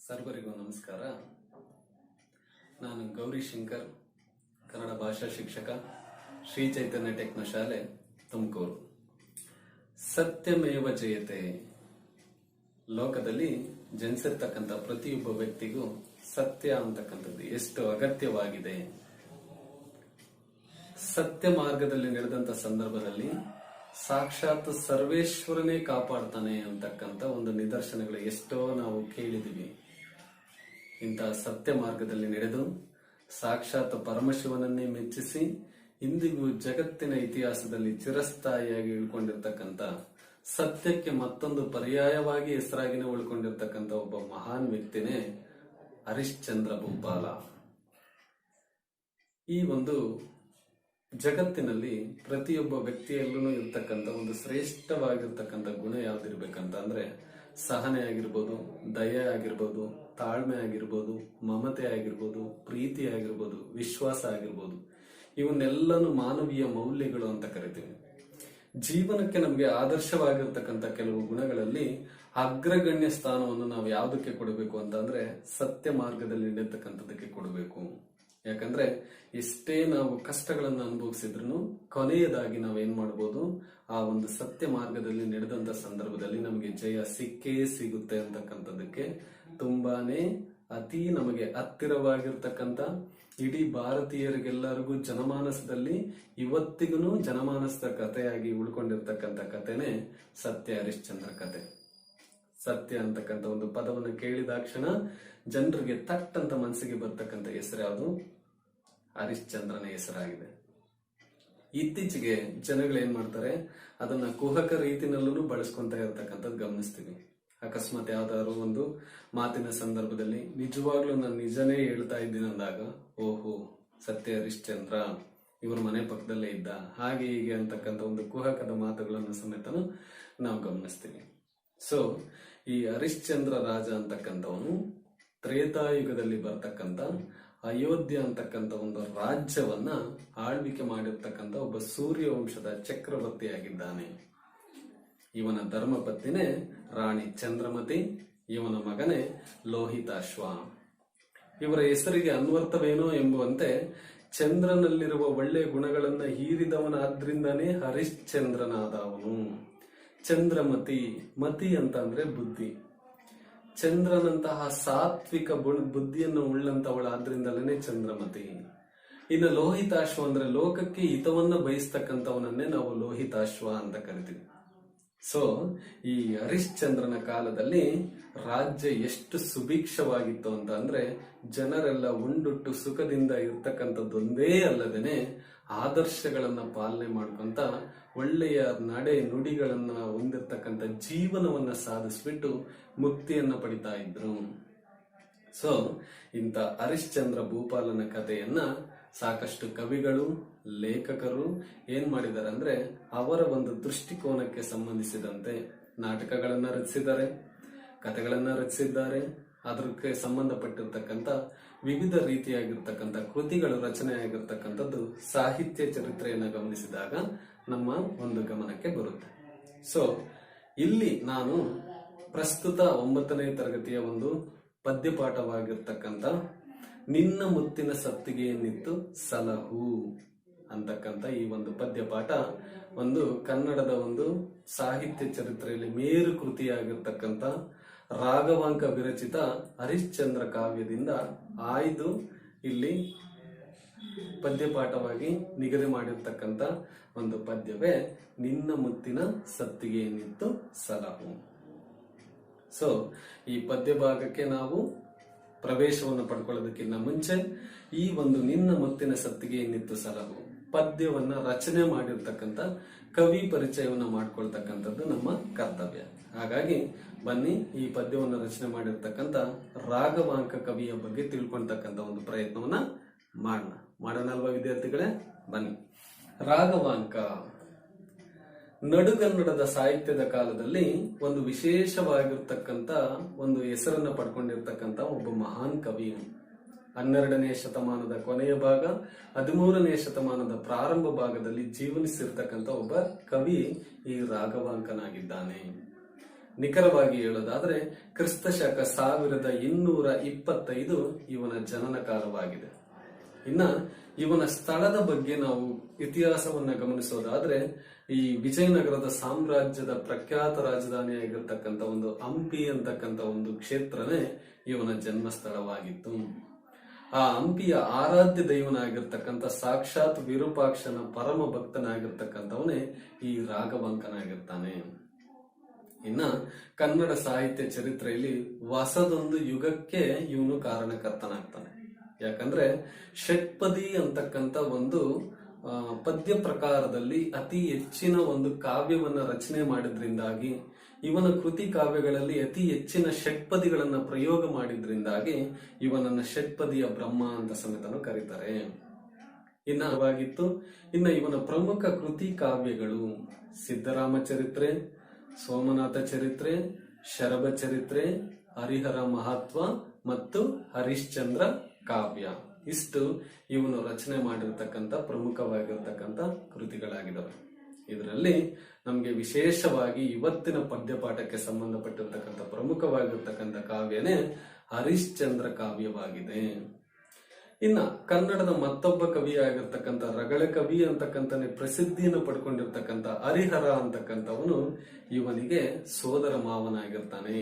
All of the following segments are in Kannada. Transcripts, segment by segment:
ಸರ್ವರಿಗೂ ನಮಸ್ಕಾರ. ನಾನು ಗೌರಿ ಶಂಕರ್, ಕನ್ನಡ ಭಾಷಾ ಶಿಕ್ಷಕ, ಶ್ರೀ ಚೈತನ್ಯ ಟೆಕ್ನೋ ಶಾಲೆ, ತುಮಕೂರು. ಸತ್ಯಮೇವ ಜಯತೆ. ಲೋಕದಲ್ಲಿ ಜನಿಸಿರ್ತಕ್ಕಂಥ ಪ್ರತಿಯೊಬ್ಬ ವ್ಯಕ್ತಿಗೂ ಸತ್ಯ ಅಂತಕ್ಕಂಥದ್ದು ಎಷ್ಟು ಅಗತ್ಯವಾಗಿದೆ. ಸತ್ಯ ಮಾರ್ಗದಲ್ಲಿ ನಡೆದಂತ ಸಂದರ್ಭದಲ್ಲಿ ಸಾಕ್ಷಾತ್ ಸರ್ವೇಶ್ವರನೇ ಕಾಪಾಡ್ತಾನೆ ಅಂತಕ್ಕಂಥ ಒಂದು ನಿದರ್ಶನಗಳು ಎಷ್ಟೋ ನಾವು ಕೇಳಿದೀವಿ. ಇಂತಹ ಸತ್ಯ ಮಾರ್ಗದಲ್ಲಿ ನಡೆದು ಸಾಕ್ಷಾತ್ ಪರಮಶಿವನನ್ನೇ ಮೆಚ್ಚಿಸಿ ಇಂದಿಗೂ ಜಗತ್ತಿನ ಇತಿಹಾಸದಲ್ಲಿ ಚಿರಸ್ಥಾಯಿಯಾಗಿ ಉಳ್ಕೊಂಡಿರ್ತಕ್ಕಂಥ, ಸತ್ಯಕ್ಕೆ ಮತ್ತೊಂದು ಪರ್ಯಾಯವಾಗಿ ಹೆಸರಾಗಿನೇ ಉಳ್ಕೊಂಡಿರ್ತಕ್ಕಂಥ ಒಬ್ಬ ಮಹಾನ್ ವ್ಯಕ್ತಿನೇ ಹರಿಶ್ಚಂದ್ರ ಭೂಪಾಲ. ಈ ಒಂದು ಜಗತ್ತಿನಲ್ಲಿ ಪ್ರತಿಯೊಬ್ಬ ವ್ಯಕ್ತಿಯಲ್ಲೂ ಇರ್ತಕ್ಕಂಥ ಒಂದು ಶ್ರೇಷ್ಠವಾಗಿರ್ತಕ್ಕಂಥ ಗುಣ ಯಾವ್ದಿರ್ಬೇಕಂತ ಅಂದ್ರೆ ಸಹನೆ ಆಗಿರ್ಬೋದು, ದಯೆ ಆಗಿರ್ಬೋದು, ತಾಳ್ಮೆ ಆಗಿರ್ಬೋದು, ಮಮತೆ ಆಗಿರ್ಬೋದು, ಪ್ರೀತಿ ಆಗಿರ್ಬೋದು, ವಿಶ್ವಾಸ ಆಗಿರ್ಬೋದು. ಇವನ್ನೆಲ್ಲನೂ ಮಾನವೀಯ ಮೌಲ್ಯಗಳು ಅಂತ ಕರಿತೀವಿ. ಜೀವನಕ್ಕೆ ನಮಗೆ ಆದರ್ಶವಾಗಿರ್ತಕ್ಕಂಥ ಕೆಲವು ಗುಣಗಳಲ್ಲಿ ಅಗ್ರಗಣ್ಯ ಸ್ಥಾನವನ್ನು ನಾವು ಯಾವುದಕ್ಕೆ ಕೊಡಬೇಕು ಅಂತಂದ್ರೆ ಸತ್ಯ ಮಾರ್ಗದಲ್ಲಿ ನಡೆಯತಕ್ಕಂಥದಕ್ಕೆ ಕೊಡಬೇಕು. ಯಾಕಂದ್ರೆ ಎಷ್ಟೇ ನಾವು ಕಷ್ಟಗಳನ್ನ ಅನುಭವಿಸಿದ್ರು ಕೊನೆಯದಾಗಿ ನಾವೇನ್ ಮಾಡ್ಬೋದು, ಆ ಒಂದು ಸತ್ಯ ಮಾರ್ಗದಲ್ಲಿ ನಡೆದಂತ ಸಂದರ್ಭದಲ್ಲಿ ನಮಗೆ ಜಯ ಸಿಕ್ಕೇ ಸಿಗುತ್ತೆ ಅಂತಕ್ಕಂಥದಕ್ಕೆ ತುಂಬಾನೇ ಅತಿ ನಮಗೆ ಹತ್ತಿರವಾಗಿರ್ತಕ್ಕಂಥ, ಇಡೀ ಭಾರತೀಯರಿಗೆಲ್ಲರಿಗೂ ಜನಮಾನಸದಲ್ಲಿ ಇವತ್ತಿಗೂ ಜನಮಾನಸದ ಕಥೆಯಾಗಿ ಉಳ್ಕೊಂಡಿರ್ತಕ್ಕಂಥ ಕಥೆನೇ ಸತ್ಯ ಹರಿಶ್ಚಂದ್ರ ಕಥೆ. ಸತ್ಯ ಅಂತಕ್ಕಂಥ ಒಂದು ಪದವನ್ನು ಕೇಳಿದಾಕ್ಷಣ ಜನರಿಗೆ ತಟ್ಟಂತ ಮನಸ್ಸಿಗೆ ಬರ್ತಕ್ಕಂಥ ಹೆಸರು ಯಾವುದು? ಹರಿಶ್ಚಂದ್ರನ ಹೆಸರಾಗಿದೆ. ಇತ್ತೀಚೆಗೆ ಜನಗಳು ಏನ್ ಮಾಡ್ತಾರೆ, ಅದನ್ನ ಕುಹಕ ರೀತಿನಲ್ಲೂ ಬಳಸ್ಕೊಂತ ಇರ್ತಕ್ಕಂಥದ್ದು ಗಮನಿಸ್ತೀವಿ. ಅಕಸ್ಮಾತ್ ಯಾವ್ದಾದ್ರು ಒಂದು ಮಾತಿನ ಸಂದರ್ಭದಲ್ಲಿ ನಿಜವಾಗ್ಲೂ ನಾನು ನಿಜನೇ ಹೇಳ್ತಾ ಇದ್ದೀನಿ ಅಂದಾಗ, ಓಹೋ ಸತ್ಯ ಹರಿಶ್ಚಂದ್ರ ಇವ್ರ ಮನೆ ಪಕ್ಕದಲ್ಲೇ ಇದ್ದ, ಹಾಗೆ ಹೀಗೆ ಅಂತಕ್ಕಂಥ ಒಂದು ಕುಹಕದ ಮಾತುಗಳನ್ನು ಸಮೇತನು ನಾವು ಗಮನಿಸ್ತೀವಿ. ಸೊ ಈ ಹರಿಶ್ಚಂದ್ರ ರಾಜ ಅಂತಕ್ಕಂಥವನು ತ್ರೇತಾಯುಗದಲ್ಲಿ ಬರ್ತಕ್ಕಂಥ ಅಯೋಧ್ಯ ಅಂತಕ್ಕಂಥ ಒಂದು ರಾಜ್ಯವನ್ನ ಆಳ್ವಿಕೆ ಮಾಡಿರ್ತಕ್ಕಂಥ ಒಬ್ಬ ಸೂರ್ಯವಂಶದ ಚಕ್ರವರ್ತಿಯಾಗಿದ್ದಾನೆ. ಇವನ ಧರ್ಮಪತ್ನಿನೇ ರಾಣಿ ಚಂದ್ರಮತಿ, ಇವನ ಮಗನೇ ಲೋಹಿತಾಶ್ವ. ಇವರ ಹೆಸರಿಗೆ ಅನ್ವರ್ಥವೇನೋ ಎಂಬುವಂತೆ ಚಂದ್ರನಲ್ಲಿರುವ ಒಳ್ಳೆಯ ಗುಣಗಳನ್ನ ಹೀರಿದವನಾದ್ರಿಂದಾನೇ ಹರಿಶ್ಚಂದ್ರನಾದವನು. ಚಂದ್ರಮತಿ, ಮತಿ ಅಂತ ಅಂದ್ರೆ ಬುದ್ಧಿ. ಚಂದ್ರನಂತಹ ಸಾತ್ವಿಕ ಬುದ್ಧಿಯನ್ನು ಉಳ್ಳಂತವಳಾದ್ರಿಂದಲೇ ಚಂದ್ರಮತಿ. ಇನ್ನು ಲೋಹಿತಾಶ್ವ ಅಂದ್ರೆ ಲೋಕಕ್ಕೆ ಹಿತವನ್ನ ಬಯಸ್ತಕ್ಕಂಥವನನ್ನೇ ನಾವು ಲೋಹಿತಾಶ್ವ ಅಂತ ಕರಿತೀವಿ. ಸೊ ಈ ಹರಿಶ್ಚಂದ್ರನ ಕಾಲದಲ್ಲಿ ರಾಜ್ಯ ಎಷ್ಟು ಸುಭಿಕ್ಷವಾಗಿತ್ತು ಅಂತ ಅಂದ್ರೆ ಜನರೆಲ್ಲ ಉಂಡುಟ್ಟು ಸುಖದಿಂದ ಇರ್ತಕ್ಕಂಥದ್ದೊಂದೇ ಅಲ್ಲದೇನೆ ಆದರ್ಶಗಳನ್ನ ಪಾಲನೆ ಮಾಡ್ಕೊಂತ ಒಳ್ಳೆಯ ನಡೆ ನುಡಿಗಳನ್ನ ಹೊಂದಿರ್ತಕ್ಕಂಥ ಜೀವನವನ್ನ ಸಾಧಿಸ್ಬಿಟ್ಟು ಮುಕ್ತಿಯನ್ನ ಪಡಿತಾ ಇದ್ರು. ಸೊ ಇಂಥ ಹರಿಶ್ಚಂದ್ರ ಭೂಪಾಲನ ಕಥೆಯನ್ನ ಸಾಕಷ್ಟು ಕವಿಗಳು, ಲೇಖಕರು ಏನ್ ಮಾಡಿದ್ದಾರೆ ಅಂದ್ರೆ ಅವರ ಒಂದು ದೃಷ್ಟಿಕೋನಕ್ಕೆ ಸಂಬಂಧಿಸಿದಂತೆ ನಾಟಕಗಳನ್ನ ರಚಿಸಿದ್ದಾರೆ, ಕಥೆಗಳನ್ನ ರಚಿಸಿದ್ದಾರೆ. ಅದಕ್ಕೆ ಸಂಬಂಧಪಟ್ಟಿರ್ತಕ್ಕಂಥ ವಿವಿಧ ರೀತಿಯಾಗಿರ್ತಕ್ಕಂಥ ಕೃತಿಗಳು ರಚನೆ ಆಗಿರ್ತಕ್ಕಂಥದ್ದು ಸಾಹಿತ್ಯ ಚರಿತ್ರೆಯನ್ನ ಗಮನಿಸಿದಾಗ ನಮ್ಮ ಒಂದು ಗಮನಕ್ಕೆ ಬರುತ್ತೆ. ಸೊ ಇಲ್ಲಿ ನಾನು ಪ್ರಸ್ತುತ 9ನೇ ತರಗತಿಯ ಒಂದು ಪದ್ಯಪಾಠವಾಗಿರ್ತಕ್ಕಂಥ ನಿನ್ನ ಮುತ್ತಿನ ಸತ್ತಿಗೆಯನ್ನಿತ್ತು ಸಲಹು ಅಂತಕ್ಕಂಥ ಈ ಒಂದು ಪದ್ಯಪಾಠ ಒಂದು ಕನ್ನಡದ ಒಂದು ಸಾಹಿತ್ಯ ಚರಿತ್ರೆಯಲ್ಲಿ ಮೇರು ಕೃತಿಯಾಗಿರ್ತಕ್ಕಂಥ ರಾಘವಾಂಕ ವಿರಚಿತ ಹರಿಶ್ಚಂದ್ರ ಕಾವ್ಯದಿಂದ ಆಯ್ದು ಇಲ್ಲಿ ಪದ್ಯಪಾಠವಾಗಿ ನಿಗದಿ ಮಾಡಿರ್ತಕ್ಕಂಥ ಒಂದು ಪದ್ಯವೇ ನಿನ್ನ ಮುತ್ತಿನ ಸತ್ತಿಗೆಯನ್ನಿತ್ತು ಸಲಹು. ಸೊ ಈ ಪದ್ಯ ಭಾಗಕ್ಕೆ ನಾವು ಪ್ರವೇಶವನ್ನು ಪಡ್ಕೊಳ್ಳೋದಕ್ಕಿಂತ ಮುಂಚೆ ಈ ಒಂದು ನಿನ್ನ ಮುತ್ತಿನ ಸತ್ತಿಗೆಯನ್ನಿತ್ತು ಸಲಹು ಪದ್ಯವನ್ನ ರಚನೆ ಮಾಡಿರ್ತಕ್ಕಂಥ ಕವಿ ಪರಿಚಯವನ್ನ ಮಾಡ್ಕೊಳ್ತಕ್ಕಂಥದ್ದು ನಮ್ಮ ಕರ್ತವ್ಯ. ಹಾಗಾಗಿ ಬನ್ನಿ ಈ ಪದ್ಯವನ್ನು ರಚನೆ ಮಾಡಿರ್ತಕ್ಕಂಥ ರಾಘವಾಂಕ ಕವಿಯ ಬಗ್ಗೆ ತಿಳ್ಕೊಳ್ತಕ್ಕಂಥ ಒಂದು ಪ್ರಯತ್ನವನ್ನ ಮಾಡೋಣಲ್ವಾ ವಿದ್ಯಾರ್ಥಿಗಳೇ? ಬನ್ನಿ. ರಾಘವಾಂಕ ನಡುಗನ್ನಡದ ಸಾಹಿತ್ಯದ ಕಾಲದಲ್ಲಿ ಒಂದು ವಿಶೇಷವಾಗಿರ್ತಕ್ಕಂಥ ಒಂದು ಹೆಸರನ್ನ ಪಡ್ಕೊಂಡಿರ್ತಕ್ಕಂಥ ಒಬ್ಬ ಮಹಾನ್ ಕವಿ. 12ನೇ ಶತಮಾನದ ಕೊನೆಯ ಭಾಗ, 13ನೇ ಶತಮಾನದ ಪ್ರಾರಂಭ ಭಾಗದಲ್ಲಿ ಜೀವನಿಸಿರ್ತಕ್ಕಂಥ ಒಬ್ಬ ಕವಿ ಈ ರಾಘವಾಂಕನಾಗಿದ್ದಾನೆ. ನಿಖರವಾಗಿ ಹೇಳೋದಾದ್ರೆ ಕ್ರಿಸ್ತ ಶಕ 1225 ಇವನ ಜನನ ಕಾಲವಾಗಿದೆ. ಇನ್ನ ಇವನ ಸ್ಥಳದ ಬಗ್ಗೆ ನಾವು ಇತಿಹಾಸವನ್ನ ಗಮನಿಸೋದಾದ್ರೆ ಈ ವಿಜಯನಗರದ ಸಾಮ್ರಾಜ್ಯದ ಪ್ರಖ್ಯಾತ ರಾಜಧಾನಿಯಾಗಿರ್ತಕ್ಕಂಥ ಒಂದು ಹಂಪಿ ಅಂತಕ್ಕಂಥ ಒಂದು ಕ್ಷೇತ್ರನೇ ಇವನ ಜನ್ಮ ಸ್ಥಳವಾಗಿತ್ತು. ಆ ಹಂಪಿಯ ಆರಾಧ್ಯ ದೈವನಾಗಿರ್ತಕ್ಕಂಥ ಸಾಕ್ಷಾತ್ ವಿರೂಪಾಕ್ಷನ ಪರಮ ಭಕ್ತನಾಗಿರ್ತಕ್ಕಂಥವನೇ ಈ ರಾಘವಾಂಕನಾಗಿರ್ತಾನೆ. ಇನ್ನ ಕನ್ನಡ ಸಾಹಿತ್ಯ ಚರಿತ್ರೆಯಲ್ಲಿ ಹೊಸದೊಂದು ಯುಗಕ್ಕೆ ಇವನು ಕಾರಣಕರ್ತನಾಗ್ತಾನೆ. ಯಾಕಂದ್ರೆ ಷಟ್ಪದಿ ಅಂತಕ್ಕಂಥ ಒಂದು ಪದ್ಯ ಪ್ರಕಾರದಲ್ಲಿ ಅತಿ ಹೆಚ್ಚಿನ ಒಂದು ಕಾವ್ಯವನ್ನ ರಚನೆ ಮಾಡಿದ್ರಿಂದಾಗಿ, ಇವನ ಕೃತಿ ಕಾವ್ಯಗಳಲ್ಲಿ ಅತಿ ಹೆಚ್ಚಿನ ಷಟ್ಪದಿಗಳನ್ನ ಪ್ರಯೋಗ ಮಾಡಿದ್ರಿಂದಾಗಿ ಇವನನ್ನ ಷಟ್ಪದಿಯ ಬ್ರಹ್ಮ ಅಂತ ಸಮೇತನು ಕರೀತಾರೆ. ಇನ್ನ ಇವನ ಪ್ರಮುಖ ಕೃತಿ ಕಾವ್ಯಗಳು ಸಿದ್ದರಾಮ ಚರಿತ್ರೆ, ಸೋಮನಾಥ ಚರಿತ್ರೆ, ಶರಭ ಚರಿತ್ರೆ, ಹರಿಹರ ಮಹತ್ವ ಮತ್ತು ಹರಿಶ್ಚಂದ್ರ ಕಾವ್ಯ. ಇಷ್ಟು ಇವನು ರಚನೆ ಮಾಡಿರ್ತಕ್ಕಂಥ ಪ್ರಮುಖವಾಗಿರ್ತಕ್ಕಂಥ ಕೃತಿಗಳಾಗಿದ್ದಾವೆ. ಇದರಲ್ಲಿ ನಮಗೆ ವಿಶೇಷವಾಗಿ ಇವತ್ತಿನ ಪದ್ಯಪಾಠಕ್ಕೆ ಸಂಬಂಧಪಟ್ಟಿರ್ತಕ್ಕಂಥ ಪ್ರಮುಖವಾಗಿರ್ತಕ್ಕಂಥ ಕಾವ್ಯನೇ ಹರಿಶ್ಚಂದ್ರ ಕಾವ್ಯವಾಗಿದೆ. ಇನ್ನ ಕನ್ನಡದ ಮತ್ತೊಬ್ಬ ಕವಿ ಆಗಿರ್ತಕ್ಕಂಥ ರಗಳೆ ಕವಿ ಅಂತಕ್ಕಂಥನೇ ಪ್ರಸಿದ್ಧಿಯನ್ನು ಪಡ್ಕೊಂಡಿರ್ತಕ್ಕಂಥ ಹರಿಹರ ಅಂತಕ್ಕಂಥವನು ಇವನಿಗೆ ಸೋದರ ಮಾವನಾಗಿರ್ತಾನೆ.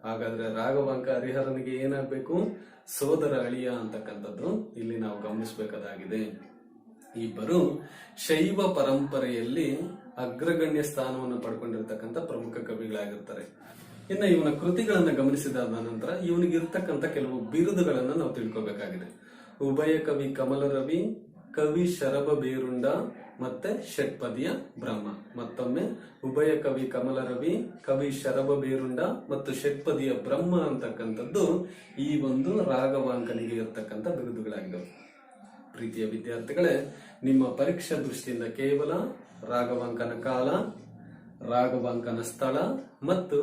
ಹಾಗಾದ್ರೆ ರಾಘವಾಂಕ ಹರಿಹರನಿಗೆ ಏನಾಗಬೇಕು? ಸೋದರ ಅಳಿಯ ಅಂತಕ್ಕಂಥದ್ದು ಇಲ್ಲಿ ನಾವು ಗಮನಿಸಬೇಕಾಗಿದೆ. ಇಬ್ಬರು ಶೈವ ಪರಂಪರೆಯಲ್ಲಿ ಅಗ್ರಗಣ್ಯ ಸ್ಥಾನವನ್ನು ಪಡ್ಕೊಂಡಿರ್ತಕ್ಕಂಥ ಪ್ರಮುಖ ಕವಿಗಳಾಗಿರ್ತಾರೆ. ಇನ್ನು ಇವನ ಕೃತಿಗಳನ್ನ ಗಮನಿಸಿದಾದ ನಂತರ ಇವನಿಗೆ ಇರ್ತಕ್ಕಂಥ ಕೆಲವು ಬಿರುದುಗಳನ್ನ ನಾವು ತಿಳ್ಕೊಬೇಕಾಗಿದೆ. ಉಭಯ ಕವಿ ಕಮಲರವಿ, ಕವಿ ಶರಭ ಬೇರುಂಡ ಮತ್ತೆ ಷಟ್ಪದಿಯ ಬ್ರಹ್ಮ. ಮತ್ತೊಮ್ಮೆ ಉಭಯ ಕವಿ ಕಮಲರವಿ, ಕವಿ ಶರಭ ಬೇರುಂಡ ಮತ್ತು ಷಟ್ಪದಿಯ ಬ್ರಹ್ಮ ಅಂತಕ್ಕಂಥದ್ದು ಈ ಒಂದು ರಾಘವಾಂಕನಿಗೆ ಇರತಕ್ಕಂಥ ಬಿರುದುಗಳಾಗಿದ್ದವು. ಪ್ರೀತಿಯ ವಿದ್ಯಾರ್ಥಿಗಳೇ, ನಿಮ್ಮ ಪರೀಕ್ಷಾ ದೃಷ್ಟಿಯಿಂದ ಕೇವಲ ರಾಘವಾಂಕನ ಕಾಲ, ರಾಘವಾಂಕನ ಸ್ಥಳ ಮತ್ತು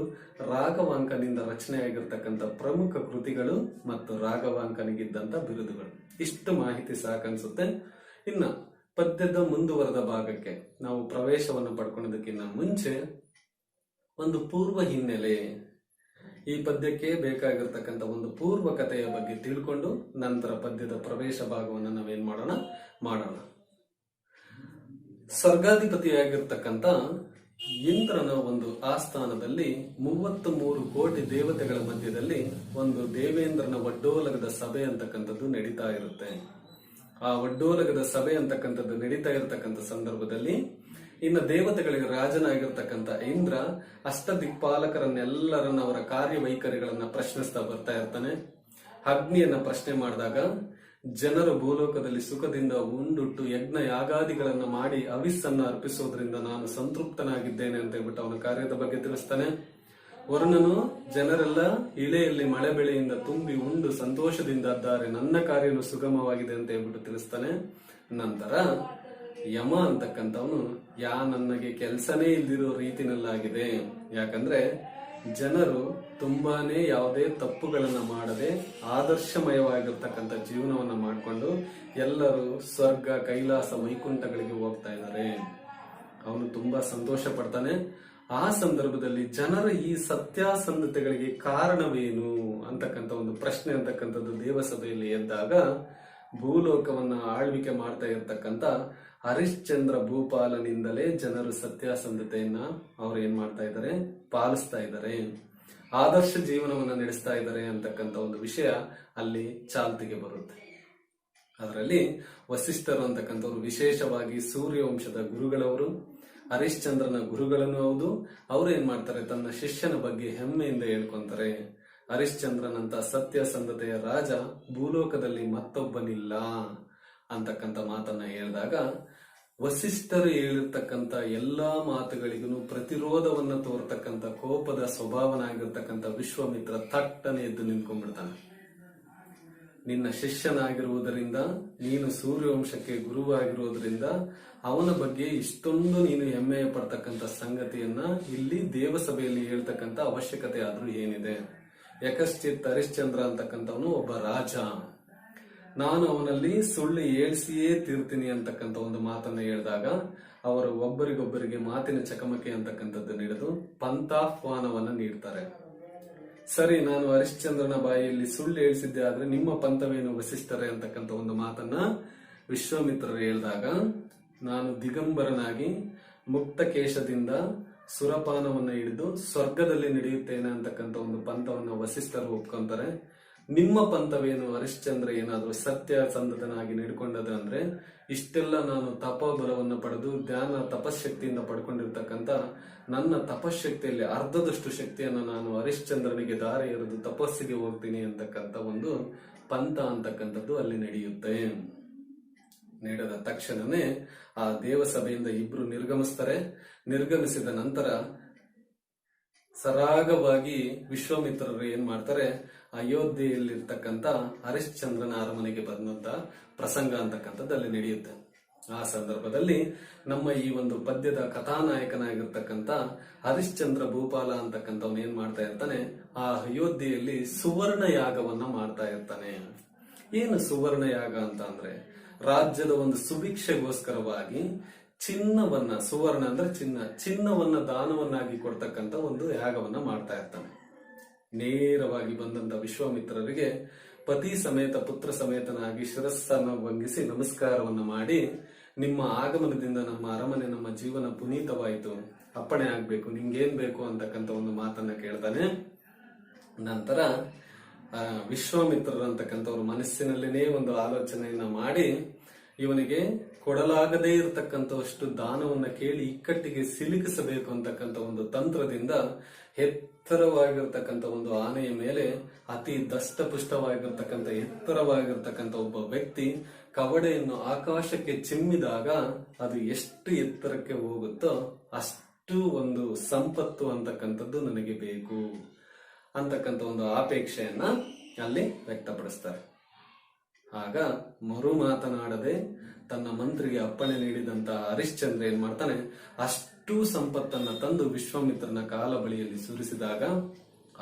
ರಾಘವಾಂಕನಿಂದ ರಚನೆಯಾಗಿರ್ತಕ್ಕಂಥ ಪ್ರಮುಖ ಕೃತಿಗಳು ಮತ್ತು ರಾಘವಾಂಕನಿಗಿದ್ದಂಥ ಬಿರುದುಗಳು, ಇಷ್ಟು ಮಾಹಿತಿ ಸಾಕನ್ಸುತ್ತೆ. ಇನ್ನ ಪದ್ಯದ ಮುಂದುವರೆದ ಭಾಗಕ್ಕೆ ನಾವು ಪ್ರವೇಶವನ್ನು ಪಡ್ಕೊಳ್ಳೋದಕ್ಕಿಂತ ಮುಂಚೆ ಒಂದು ಪೂರ್ವ ಹಿನ್ನೆಲೆ, ಈ ಪದ್ಯಕ್ಕೆ ಬೇಕಾಗಿರ್ತಕ್ಕಂಥ ಒಂದು ಪೂರ್ವ ಕಥೆಯ ಬಗ್ಗೆ ತಿಳ್ಕೊಂಡು ನಂತರ ಪದ್ಯದ ಪ್ರವೇಶ ಭಾಗವನ್ನು ನಾವೇನ್ ಮಾಡೋಣ. ಸ್ವರ್ಗಾಧಿಪತಿಯಾಗಿರ್ತಕ್ಕಂಥ ಇಂದ್ರನ ಒಂದು ಆಸ್ಥಾನದಲ್ಲಿ 33 ಕೋಟಿ ದೇವತೆಗಳ ಮಧ್ಯದಲ್ಲಿ ಒಂದು ದೇವೇಂದ್ರನ ಒಡ್ಡೋಲಗದ ಸಭೆ ಅಂತಕ್ಕಂಥದ್ದು ನಡೀತಾ ಇರುತ್ತೆ. ಆ ಒಡ್ಡೋಲಗದ ಸಭೆ ಅಂತಕ್ಕಂಥದ್ದು ನಡೀತಾ ಇರತಕ್ಕಂಥ ಸಂದರ್ಭದಲ್ಲಿ ಇನ್ನು ದೇವತೆಗಳಿಗೆ ರಾಜನಾಗಿರ್ತಕ್ಕಂಥ ಇಂದ್ರ ಅಷ್ಟದಿಕ್ಪಾಲಕರನ್ನೆಲ್ಲರನ್ನ ಅವರ ಕಾರ್ಯವೈಖರಿಗಳನ್ನ ಪ್ರಶ್ನಿಸ್ತಾ ಬರ್ತಾ ಇರ್ತಾನೆ. ಅಗ್ನಿಯನ್ನ ಪ್ರಶ್ನೆ ಮಾಡಿದಾಗ ಜನರು ಭೂಲೋಕದಲ್ಲಿ ಸುಖದಿಂದ ಉಂಡುಟ್ಟು ಯಜ್ಞ ಯಾಗಾದಿಗಳನ್ನ ಮಾಡಿ ಅವಿಸ್ಸನ್ನ ಅರ್ಪಿಸೋದ್ರಿಂದ ನಾನು ಸಂತೃಪ್ತನಾಗಿದ್ದೇನೆ ಅಂತ ಹೇಳ್ಬಿಟ್ಟು ಅವನ ಕಾರ್ಯದ ಬಗ್ಗೆ ತಿಳಿಸ್ತಾನೆ. ವರುಣನು ಜನರೆಲ್ಲ ಇಳೆಯಲ್ಲಿ ಮಳೆ ಬೆಳೆಯಿಂದ ತುಂಬಿ ಉಂಡು ಸಂತೋಷದಿಂದ ಇದ್ದಾರೆ, ನನ್ನ ಕಾರ್ಯನು ಸುಗಮವಾಗಿದೆ ಅಂತ ಹೇಳ್ಬಿಟ್ಟು ತಿಳಿಸ್ತಾನೆ. ನಂತರ ಯಮ ಅಂತಕ್ಕಂಥವನು ನನಗೆ ಕೆಲಸನೇ ಇಲ್ದಿರೋ ರೀತಿನಲ್ಲಾಗಿದೆ, ಯಾಕಂದ್ರೆ ಜನರು ತುಂಬಾನೇ ಯಾವುದೇ ತಪ್ಪುಗಳನ್ನ ಮಾಡದೆ ಆದರ್ಶಮಯವಾಗಿರ್ತಕ್ಕಂಥ ಜೀವನವನ್ನ ಮಾಡಿಕೊಂಡು ಎಲ್ಲರೂ ಸ್ವರ್ಗ, ಕೈಲಾಸ, ವೈಕುಂಠಗಳಿಗೆ ಹೋಗ್ತಾ ಇದ್ದಾರೆ. ಅವನು ತುಂಬಾ ಸಂತೋಷ ಪಡ್ತಾನೆ. ಆ ಸಂದರ್ಭದಲ್ಲಿ ಜನರ ಈ ಸತ್ಯಾಸಂಧತೆಗಳಿಗೆ ಕಾರಣವೇನು ಅಂತಕ್ಕಂಥ ಒಂದು ಪ್ರಶ್ನೆ ಅಂತಕ್ಕಂಥದ್ದು ದೇವಸಭೆಯಲ್ಲಿ ಎದ್ದಾಗ ಭೂಲೋಕವನ್ನ ಆಳ್ವಿಕೆ ಮಾಡ್ತಾ ಇರ್ತಕ್ಕಂಥ ಹರಿಶ್ಚಂದ್ರ ಭೂಪಾಲನಿಂದಲೇ ಜನರು ಸತ್ಯಾಸಂಧತೆಯನ್ನ ಅವ್ರು ಏನ್ ಮಾಡ್ತಾ ಇದ್ದಾರೆ, ಪಾಲಿಸ್ತಾ ಇದ್ದಾರೆ, ಆದರ್ಶ ಜೀವನವನ್ನ ನಡೆಸ್ತಾ ಇದ್ದಾರೆ ಅಂತಕ್ಕಂಥ ಒಂದು ವಿಷಯ ಅಲ್ಲಿ ಚಾಲ್ತಿಗೆ ಬರುತ್ತೆ. ಅದರಲ್ಲಿ ವಸಿಷ್ಠರು ಅಂತಕ್ಕಂಥವ್ರು ವಿಶೇಷವಾಗಿ ಸೂರ್ಯವಂಶದ ಗುರುಗಳವರು, ಹರಿಶ್ಚಂದ್ರನ ಗುರುಗಳನ್ನು ಹೌದು. ಅವ್ರು ಏನ್ ಮಾಡ್ತಾರೆ, ತನ್ನ ಶಿಷ್ಯನ ಬಗ್ಗೆ ಹೆಮ್ಮೆಯಿಂದ ಹೇಳ್ಕೊಂತಾರೆ. ಹರಿಶ್ಚಂದ್ರನಂತ ಸತ್ಯಸಂಧತೆಯ ರಾಜ ಭೂಲೋಕದಲ್ಲಿ ಮತ್ತೊಬ್ಬನಿಲ್ಲ ಅಂತಕ್ಕಂಥ ಮಾತನ್ನ ಹೇಳಿದಾಗ ವಸಿಷ್ಠರು ಹೇಳಿರ್ತಕ್ಕಂಥ ಎಲ್ಲಾ ಮಾತುಗಳಿಗೂ ಪ್ರತಿರೋಧವನ್ನ ತೋರ್ತಕ್ಕಂಥ ಕೋಪದ ಸ್ವಭಾವನಾಗಿರ್ತಕ್ಕಂಥ ವಿಶ್ವಾಮಿತ್ರ ತಟ್ಟನೆ ಎದ್ದು ನಿಂತ್ಕೊಂಡ್ಬಿಡ್ತಾನೆ. ನಿನ್ನ ಶಿಷ್ಯನಾಗಿರುವುದರಿಂದ, ನೀನು ಸೂರ್ಯವಂಶಕ್ಕೆ ಗುರುವಾಗಿರುವುದರಿಂದ ಅವನ ಬಗ್ಗೆ ಇಷ್ಟೊಂದು ನೀನು ಹೆಮ್ಮೆಯ ಪಡ್ತಕ್ಕಂಥ ಸಂಗತಿಯನ್ನ ಇಲ್ಲಿ ದೇವಸಭೆಯಲ್ಲಿ ಹೇಳ್ತಕ್ಕಂಥ ಅವಶ್ಯಕತೆ ಆದ್ರೂ ಏನಿದೆ? ಯಕಶ್ಚಿತ್ ಹರಿಶ್ಚಂದ್ರ ಅಂತಕ್ಕಂಥವನು ಒಬ್ಬ ರಾಜ, ನಾನು ಅವನಲ್ಲಿ ಸುಳ್ಳು ಏಳ್ಸಿಯೇ ತೀರ್ತೀನಿ ಅಂತಕ್ಕಂಥ ಒಂದು ಮಾತನ್ನ ಹೇಳಿದಾಗ ಅವರು ಒಬ್ಬರಿಗೊಬ್ಬರಿಗೆ ಮಾತಿನ ಚಕಮಕಿ ಅಂತಕ್ಕಂಥದ್ದು ನಡೆದು ಪಂಥಾಹ್ವಾನವನ್ನ ನೀಡ್ತಾರೆ. ಸರಿ, ನಾನು ಹರಿಶ್ಚಂದ್ರನ ಬಾಯಿಯಲ್ಲಿ ಸುಳ್ಳು ಹೇಳಿಸಿದ್ದೆ, ಆದ್ರೆ ನಿಮ್ಮ ಪಂಥವೇನು ವಸಿಷ್ಠರೇ ಅಂತಕ್ಕಂಥ ಒಂದು ಮಾತನ್ನ ವಿಶ್ವಾಮಿತ್ರರು ಹೇಳಿದಾಗ, ನಾನು ದಿಗಂಬರನಾಗಿ ಮುಕ್ತ ಕೇಶದಿಂದ ಸುರಪಾನವನ್ನು ಹಿಡಿದು ಸ್ವರ್ಗದಲ್ಲಿ ನಡೆಯುತ್ತೇನೆ ಅಂತಕ್ಕಂಥ ಒಂದು ಪಂಥವನ್ನು ವಸಿಷ್ಠರು ಒಪ್ಕೊಂತಾರೆ. ನಿಮ್ಮ ಪಂಥವೇನು ಹರಿಶ್ಚಂದ್ರ ಏನಾದ್ರೂ ಸತ್ಯಸಂಧನಾಗಿ ನಡ್ಕೊಂಡದ ಅಂದ್ರೆ, ಇಷ್ಟೆಲ್ಲ ನಾನು ತಪೋಬಲವನ್ನು ಪಡೆದು ಧ್ಯಾನ ತಪಶಕ್ತಿಯಿಂದ ಪಡ್ಕೊಂಡಿರ್ತಕ್ಕಂಥ ನನ್ನ ತಪಶಕ್ತಿಯಲ್ಲಿ ಅರ್ಧದಷ್ಟು ಶಕ್ತಿಯನ್ನು ನಾನು ಹರಿಶ್ಚಂದ್ರನಿಗೆ ದಾರಿ ಎರೆದು ತಪಸ್ಸಿಗೆ ಹೋಗ್ತೀನಿ ಅಂತಕ್ಕಂಥ ಒಂದು ಪಂಥ ಅಂತಕ್ಕಂಥದ್ದು ಅಲ್ಲಿ ನಡೆಯುತ್ತೆ. ನಡೆದ ತಕ್ಷಣನೇ ಆ ದೇವಸಭೆಯಿಂದ ಇಬ್ರು ನಿರ್ಗಮಿಸ್ತಾರೆ. ನಿರ್ಗಮಿಸಿದ ನಂತರ ಸರಾಗವಾಗಿ ವಿಶ್ವಾಮಿತ್ರರು ಏನ್ ಮಾಡ್ತಾರೆ, ಅಯೋಧ್ಯೆಯಲ್ಲಿರ್ತಕ್ಕಂಥ ಹರಿಶ್ಚಂದ್ರನ ಅರಮನೆಗೆ ಬಂದಂತ ಪ್ರಸಂಗ ಅಂತಕ್ಕಂಥದ್ದು ಅಲ್ಲಿ ನಡೆಯುತ್ತೆ. ಆ ಸಂದರ್ಭದಲ್ಲಿ ನಮ್ಮ ಈ ಒಂದು ಪದ್ಯದ ಕಥಾನಾಯಕನಾಗಿರ್ತಕ್ಕಂಥ ಹರಿಶ್ಚಂದ್ರ ಭೂಪಾಲ ಅಂತಕ್ಕಂಥವ್ನು ಏನ್ ಮಾಡ್ತಾ ಇರ್ತಾನೆ, ಆ ಅಯೋಧ್ಯೆಯಲ್ಲಿ ಸುವರ್ಣ ಯಾಗವನ್ನ ಮಾಡ್ತಾ ಇರ್ತಾನೆ. ಏನು ಸುವರ್ಣ ಯಾಗ ಅಂತ ಅಂದ್ರೆ, ರಾಜ್ಯದ ಒಂದು ಸುಭಿಕ್ಷೆಗೋಸ್ಕರವಾಗಿ ಚಿನ್ನವನ್ನ, ಸುವರ್ಣ ಅಂದ್ರೆ ಚಿನ್ನವನ್ನ ದಾನವನ್ನಾಗಿ ಕೊಡ್ತಕ್ಕಂಥ ಒಂದು ಯಾಗವನ್ನ ಮಾಡ್ತಾ ಇರ್ತಾನೆ. ನೇರವಾಗಿ ಬಂದಂತ ವಿಶ್ವಾಮಿತ್ರರಿಗೆ ಪತಿ ಸಮೇತ ಪುತ್ರ ಸಮೇತನಾಗಿ ಶಿರಸ್ಸನ್ನು ವಂಗಿಸಿ ನಮಸ್ಕಾರವನ್ನ ಮಾಡಿ, ನಿಮ್ಮ ಆಗಮನದಿಂದ ನಮ್ಮ ಅರಮನೆ, ನಮ್ಮ ಜೀವನ ಪುನೀತವಾಯಿತು, ಅಪ್ಪಣೆ ಆಗ್ಬೇಕು, ನಿಂಗೇನ್ ಬೇಕು ಅಂತಕ್ಕಂಥ ಒಂದು ಮಾತನ್ನ ಕೇಳ್ತಾನೆ. ನಂತರ ವಿಶ್ವಾಮಿತ್ರರು ಅಂತಕ್ಕಂಥವ್ರು ಮನಸ್ಸಿನಲ್ಲೇನೇ ಒಂದು ಆಲೋಚನೆಯನ್ನ ಮಾಡಿ, ಇವನಿಗೆ ಕೊಡಲಾಗದೇ ಇರತಕ್ಕಂಥಷ್ಟು ದಾನವನ್ನ ಕೇಳಿ ಇಕ್ಕಟ್ಟಿಗೆ ಸಿಲುಕಿಸಬೇಕು ಅಂತಕ್ಕಂಥ ಒಂದು ತಂತ್ರದಿಂದ ಎತ್ತರವಾಗಿರ್ತಕ್ಕಂಥ ಒಂದು ಆನೆಯ ಮೇಲೆ ಅತಿ ದಷ್ಟಪುಷ್ಟವಾಗಿರ್ತಕ್ಕಂಥ ಎತ್ತರವಾಗಿರ್ತಕ್ಕಂಥ ಒಬ್ಬ ವ್ಯಕ್ತಿ ಕವಡೆಯನ್ನು ಆಕಾಶಕ್ಕೆ ಚಿಮ್ಮಿದಾಗ ಅದು ಎಷ್ಟು ಎತ್ತರಕ್ಕೆ ಹೋಗುತ್ತೋ ಅಷ್ಟು ಒಂದು ಸಂಪತ್ತು ಅಂತಕ್ಕಂಥದ್ದು ನನಗೆ ಬೇಕು ಅಂತಕ್ಕಂಥ ಒಂದು ಅಪೇಕ್ಷೆಯನ್ನ ಅಲ್ಲಿ ವ್ಯಕ್ತಪಡಿಸ್ತಾರೆ. ಆಗ ಮರು ಮಾತನಾಡದೆ ತನ್ನ ಮಂತ್ರಿಗೆ ಅಪ್ಪಣೆ ನೀಡಿದಂತ ಹರಿಶ್ಚಂದ್ರ ಏನ್ ಮಾಡ್ತಾನೆ, ಅಷ್ಟು ಸಂಪತ್ತನ್ನ ತಂದು ವಿಶ್ವಾಮಿತ್ರನ ಕಾಲ ಬಳಿಯಲ್ಲಿ ಸುರಿಸಿದಾಗ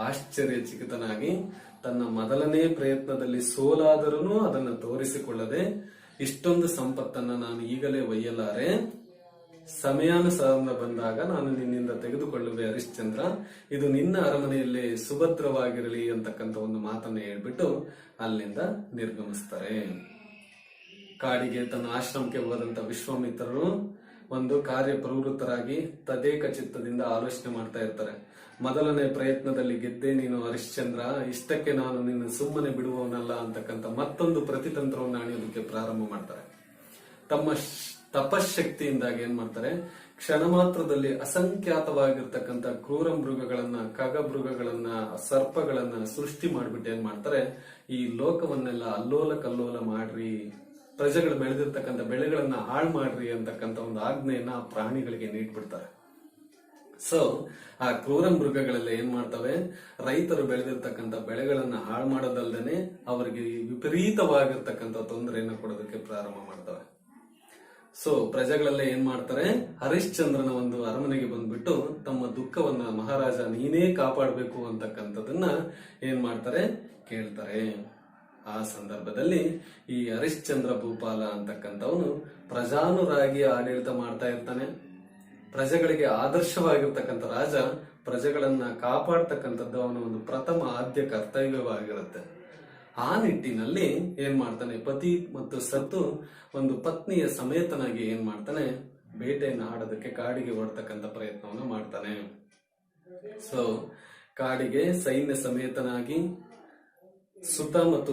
ಆಶ್ಚರ್ಯಚಕಿತನಾಗಿ ತನ್ನ ಮೊದಲನೇ ಪ್ರಯತ್ನದಲ್ಲಿ ಸೋಲಾದರೂ ಅದನ್ನು ತೋರಿಸಿಕೊಳ್ಳದೆ, ಇಷ್ಟೊಂದು ಸಂಪತ್ತನ್ನ ನಾನು ಈಗಲೇ ಒಯ್ಯಲಾರೆ, ಸಮಯಾನುಸಾರ ಬಂದಾಗ ನಾನು ನಿನ್ನಿಂದ ತೆಗೆದುಕೊಳ್ಳುವೆ ಹರಿಶ್ಚಂದ್ರ, ಇದು ನಿನ್ನ ಅರಮನೆಯಲ್ಲಿ ಸುಭದ್ರವಾಗಿರಲಿ ಅಂತಕ್ಕಂಥ ಒಂದು ಮಾತನ್ನ ಹೇಳ್ಬಿಟ್ಟು ಅಲ್ಲಿಂದ ನಿರ್ಗಮಿಸ್ತಾರೆ. ಕಾಡಿಗೆ ತನ್ನ ಆಶ್ರಮಕ್ಕೆ ಹೋದಂತ ವಿಶ್ವಾಮಿತ್ರರು ಒಂದು ಕಾರ್ಯ ಪ್ರವೃತ್ತರಾಗಿ ತದೇಕ ಚಿತ್ತದಿಂದ ಆಲೋಚನೆ ಮಾಡ್ತಾ ಇರ್ತಾರೆ. ಮೊದಲನೇ ಪ್ರಯತ್ನದಲ್ಲಿ ಗೆದ್ದೆ ನೀನು ಹರಿಶ್ಚಂದ್ರ, ಇಷ್ಟಕ್ಕೆ ನಾನು ನಿನ್ನ ಸುಮ್ಮನೆ ಬಿಡುವವನಲ್ಲ ಅಂತಕ್ಕಂಥ ಮತ್ತೊಂದು ಪ್ರತಿತಂತ್ರವನ್ನು ಅಣಿಯೋದಕ್ಕೆ ಪ್ರಾರಂಭ ಮಾಡ್ತಾರೆ. ತಮ್ಮ ತಪಶಕ್ತಿಯಿಂದಾಗಿ ಏನ್ ಮಾಡ್ತಾರೆ, ಕ್ಷಣ ಮಾತ್ರದಲ್ಲಿ ಅಸಂಖ್ಯಾತವಾಗಿರ್ತಕ್ಕಂಥ ಕ್ರೂರ ಮೃಗಗಳನ್ನ, ಖಗಮೃಗಗಳನ್ನ, ಸರ್ಪಗಳನ್ನ ಸೃಷ್ಟಿ ಮಾಡ್ಬಿಟ್ಟು ಏನ್ ಮಾಡ್ತಾರೆ, ಈ ಲೋಕವನ್ನೆಲ್ಲ ಅಲ್ಲೋಲ ಕಲ್ಲೋಲ ಮಾಡ್ರಿ, ಪ್ರಜೆಗಳು ಬೆಳೆದಿರ್ತಕ್ಕಂಥ ಬೆಳೆಗಳನ್ನ ಹಾಳು ಮಾಡ್ರಿ ಅಂತಕ್ಕಂಥ ಒಂದು ಆಜ್ಞೆಯನ್ನ ಆ ಪ್ರಾಣಿಗಳಿಗೆ ನೀಡ್ಬಿಡ್ತಾರೆ. ಸೊ ಆ ಕ್ರೂರ ಮೃಗಗಳೆಲ್ಲ ಏನ್ ಮಾಡ್ತವೆ, ರೈತರು ಬೆಳೆದಿರ್ತಕ್ಕಂಥ ಬೆಳೆಗಳನ್ನ ಹಾಳು ಮಾಡೋದಲ್ದೇನೆ ಅವರಿಗೆ ವಿಪರೀತವಾಗಿರ್ತಕ್ಕಂಥ ತೊಂದರೆಯನ್ನು ಕೊಡೋದಕ್ಕೆ ಪ್ರಾರಂಭ ಮಾಡ್ತವೆ. ಸೊ ಪ್ರಜೆಗಳೆಲ್ಲ ಏನ್ ಮಾಡ್ತಾರೆ, ಹರಿಶ್ಚಂದ್ರನ ಒಂದು ಅರಮನೆಗೆ ಬಂದ್ಬಿಟ್ಟು ತಮ್ಮ ದುಃಖವನ್ನ ಮಹಾರಾಜ ನೀನೇ ಕಾಪಾಡಬೇಕು ಅಂತಕ್ಕಂಥದನ್ನ ಏನ್ ಮಾಡ್ತಾರೆ, ಕೇಳ್ತಾರೆ. ಆ ಸಂದರ್ಭದಲ್ಲಿ ಈ ಹರಿಶ್ಚಂದ್ರ ಭೂಪಾಲ ಅಂತಕ್ಕಂಥವನು ಪ್ರಜಾನುರಾಗಿ ಆಡಳಿತ ಮಾಡ್ತಾ ಇರ್ತಾನೆ. ಪ್ರಜೆಗಳಿಗೆ ಆದರ್ಶವಾಗಿರ್ತಕ್ಕಂಥ ರಾಜ, ಪ್ರಜೆಗಳನ್ನ ಕಾಪಾಡ್ತಕ್ಕಂಥದ್ದು ಅವನ ಒಂದು ಪ್ರಥಮ ಆದ್ಯ ಕರ್ತವ್ಯವಾಗಿರುತ್ತೆ. ಆ ನಿಟ್ಟಿನಲ್ಲಿ ಏನ್ ಮಾಡ್ತಾನೆ, ಪತಿ ಮತ್ತು ಸತ್ತು ಒಂದು ಪತ್ನಿಯ ಸಮೇತನಾಗಿ ಏನ್ ಮಾಡ್ತಾನೆ, ಬೇಟೆಯನ್ನು ಆಡೋದಕ್ಕೆ ಕಾಡಿಗೆ ಹೊರಡ್ತಕ್ಕಂಥ ಪ್ರಯತ್ನವನ್ನು ಮಾಡ್ತಾನೆ. ಸೊ ಕಾಡಿಗೆ ಸೈನ್ಯ ಸಮೇತನಾಗಿ ಸುತ ಮತ್ತು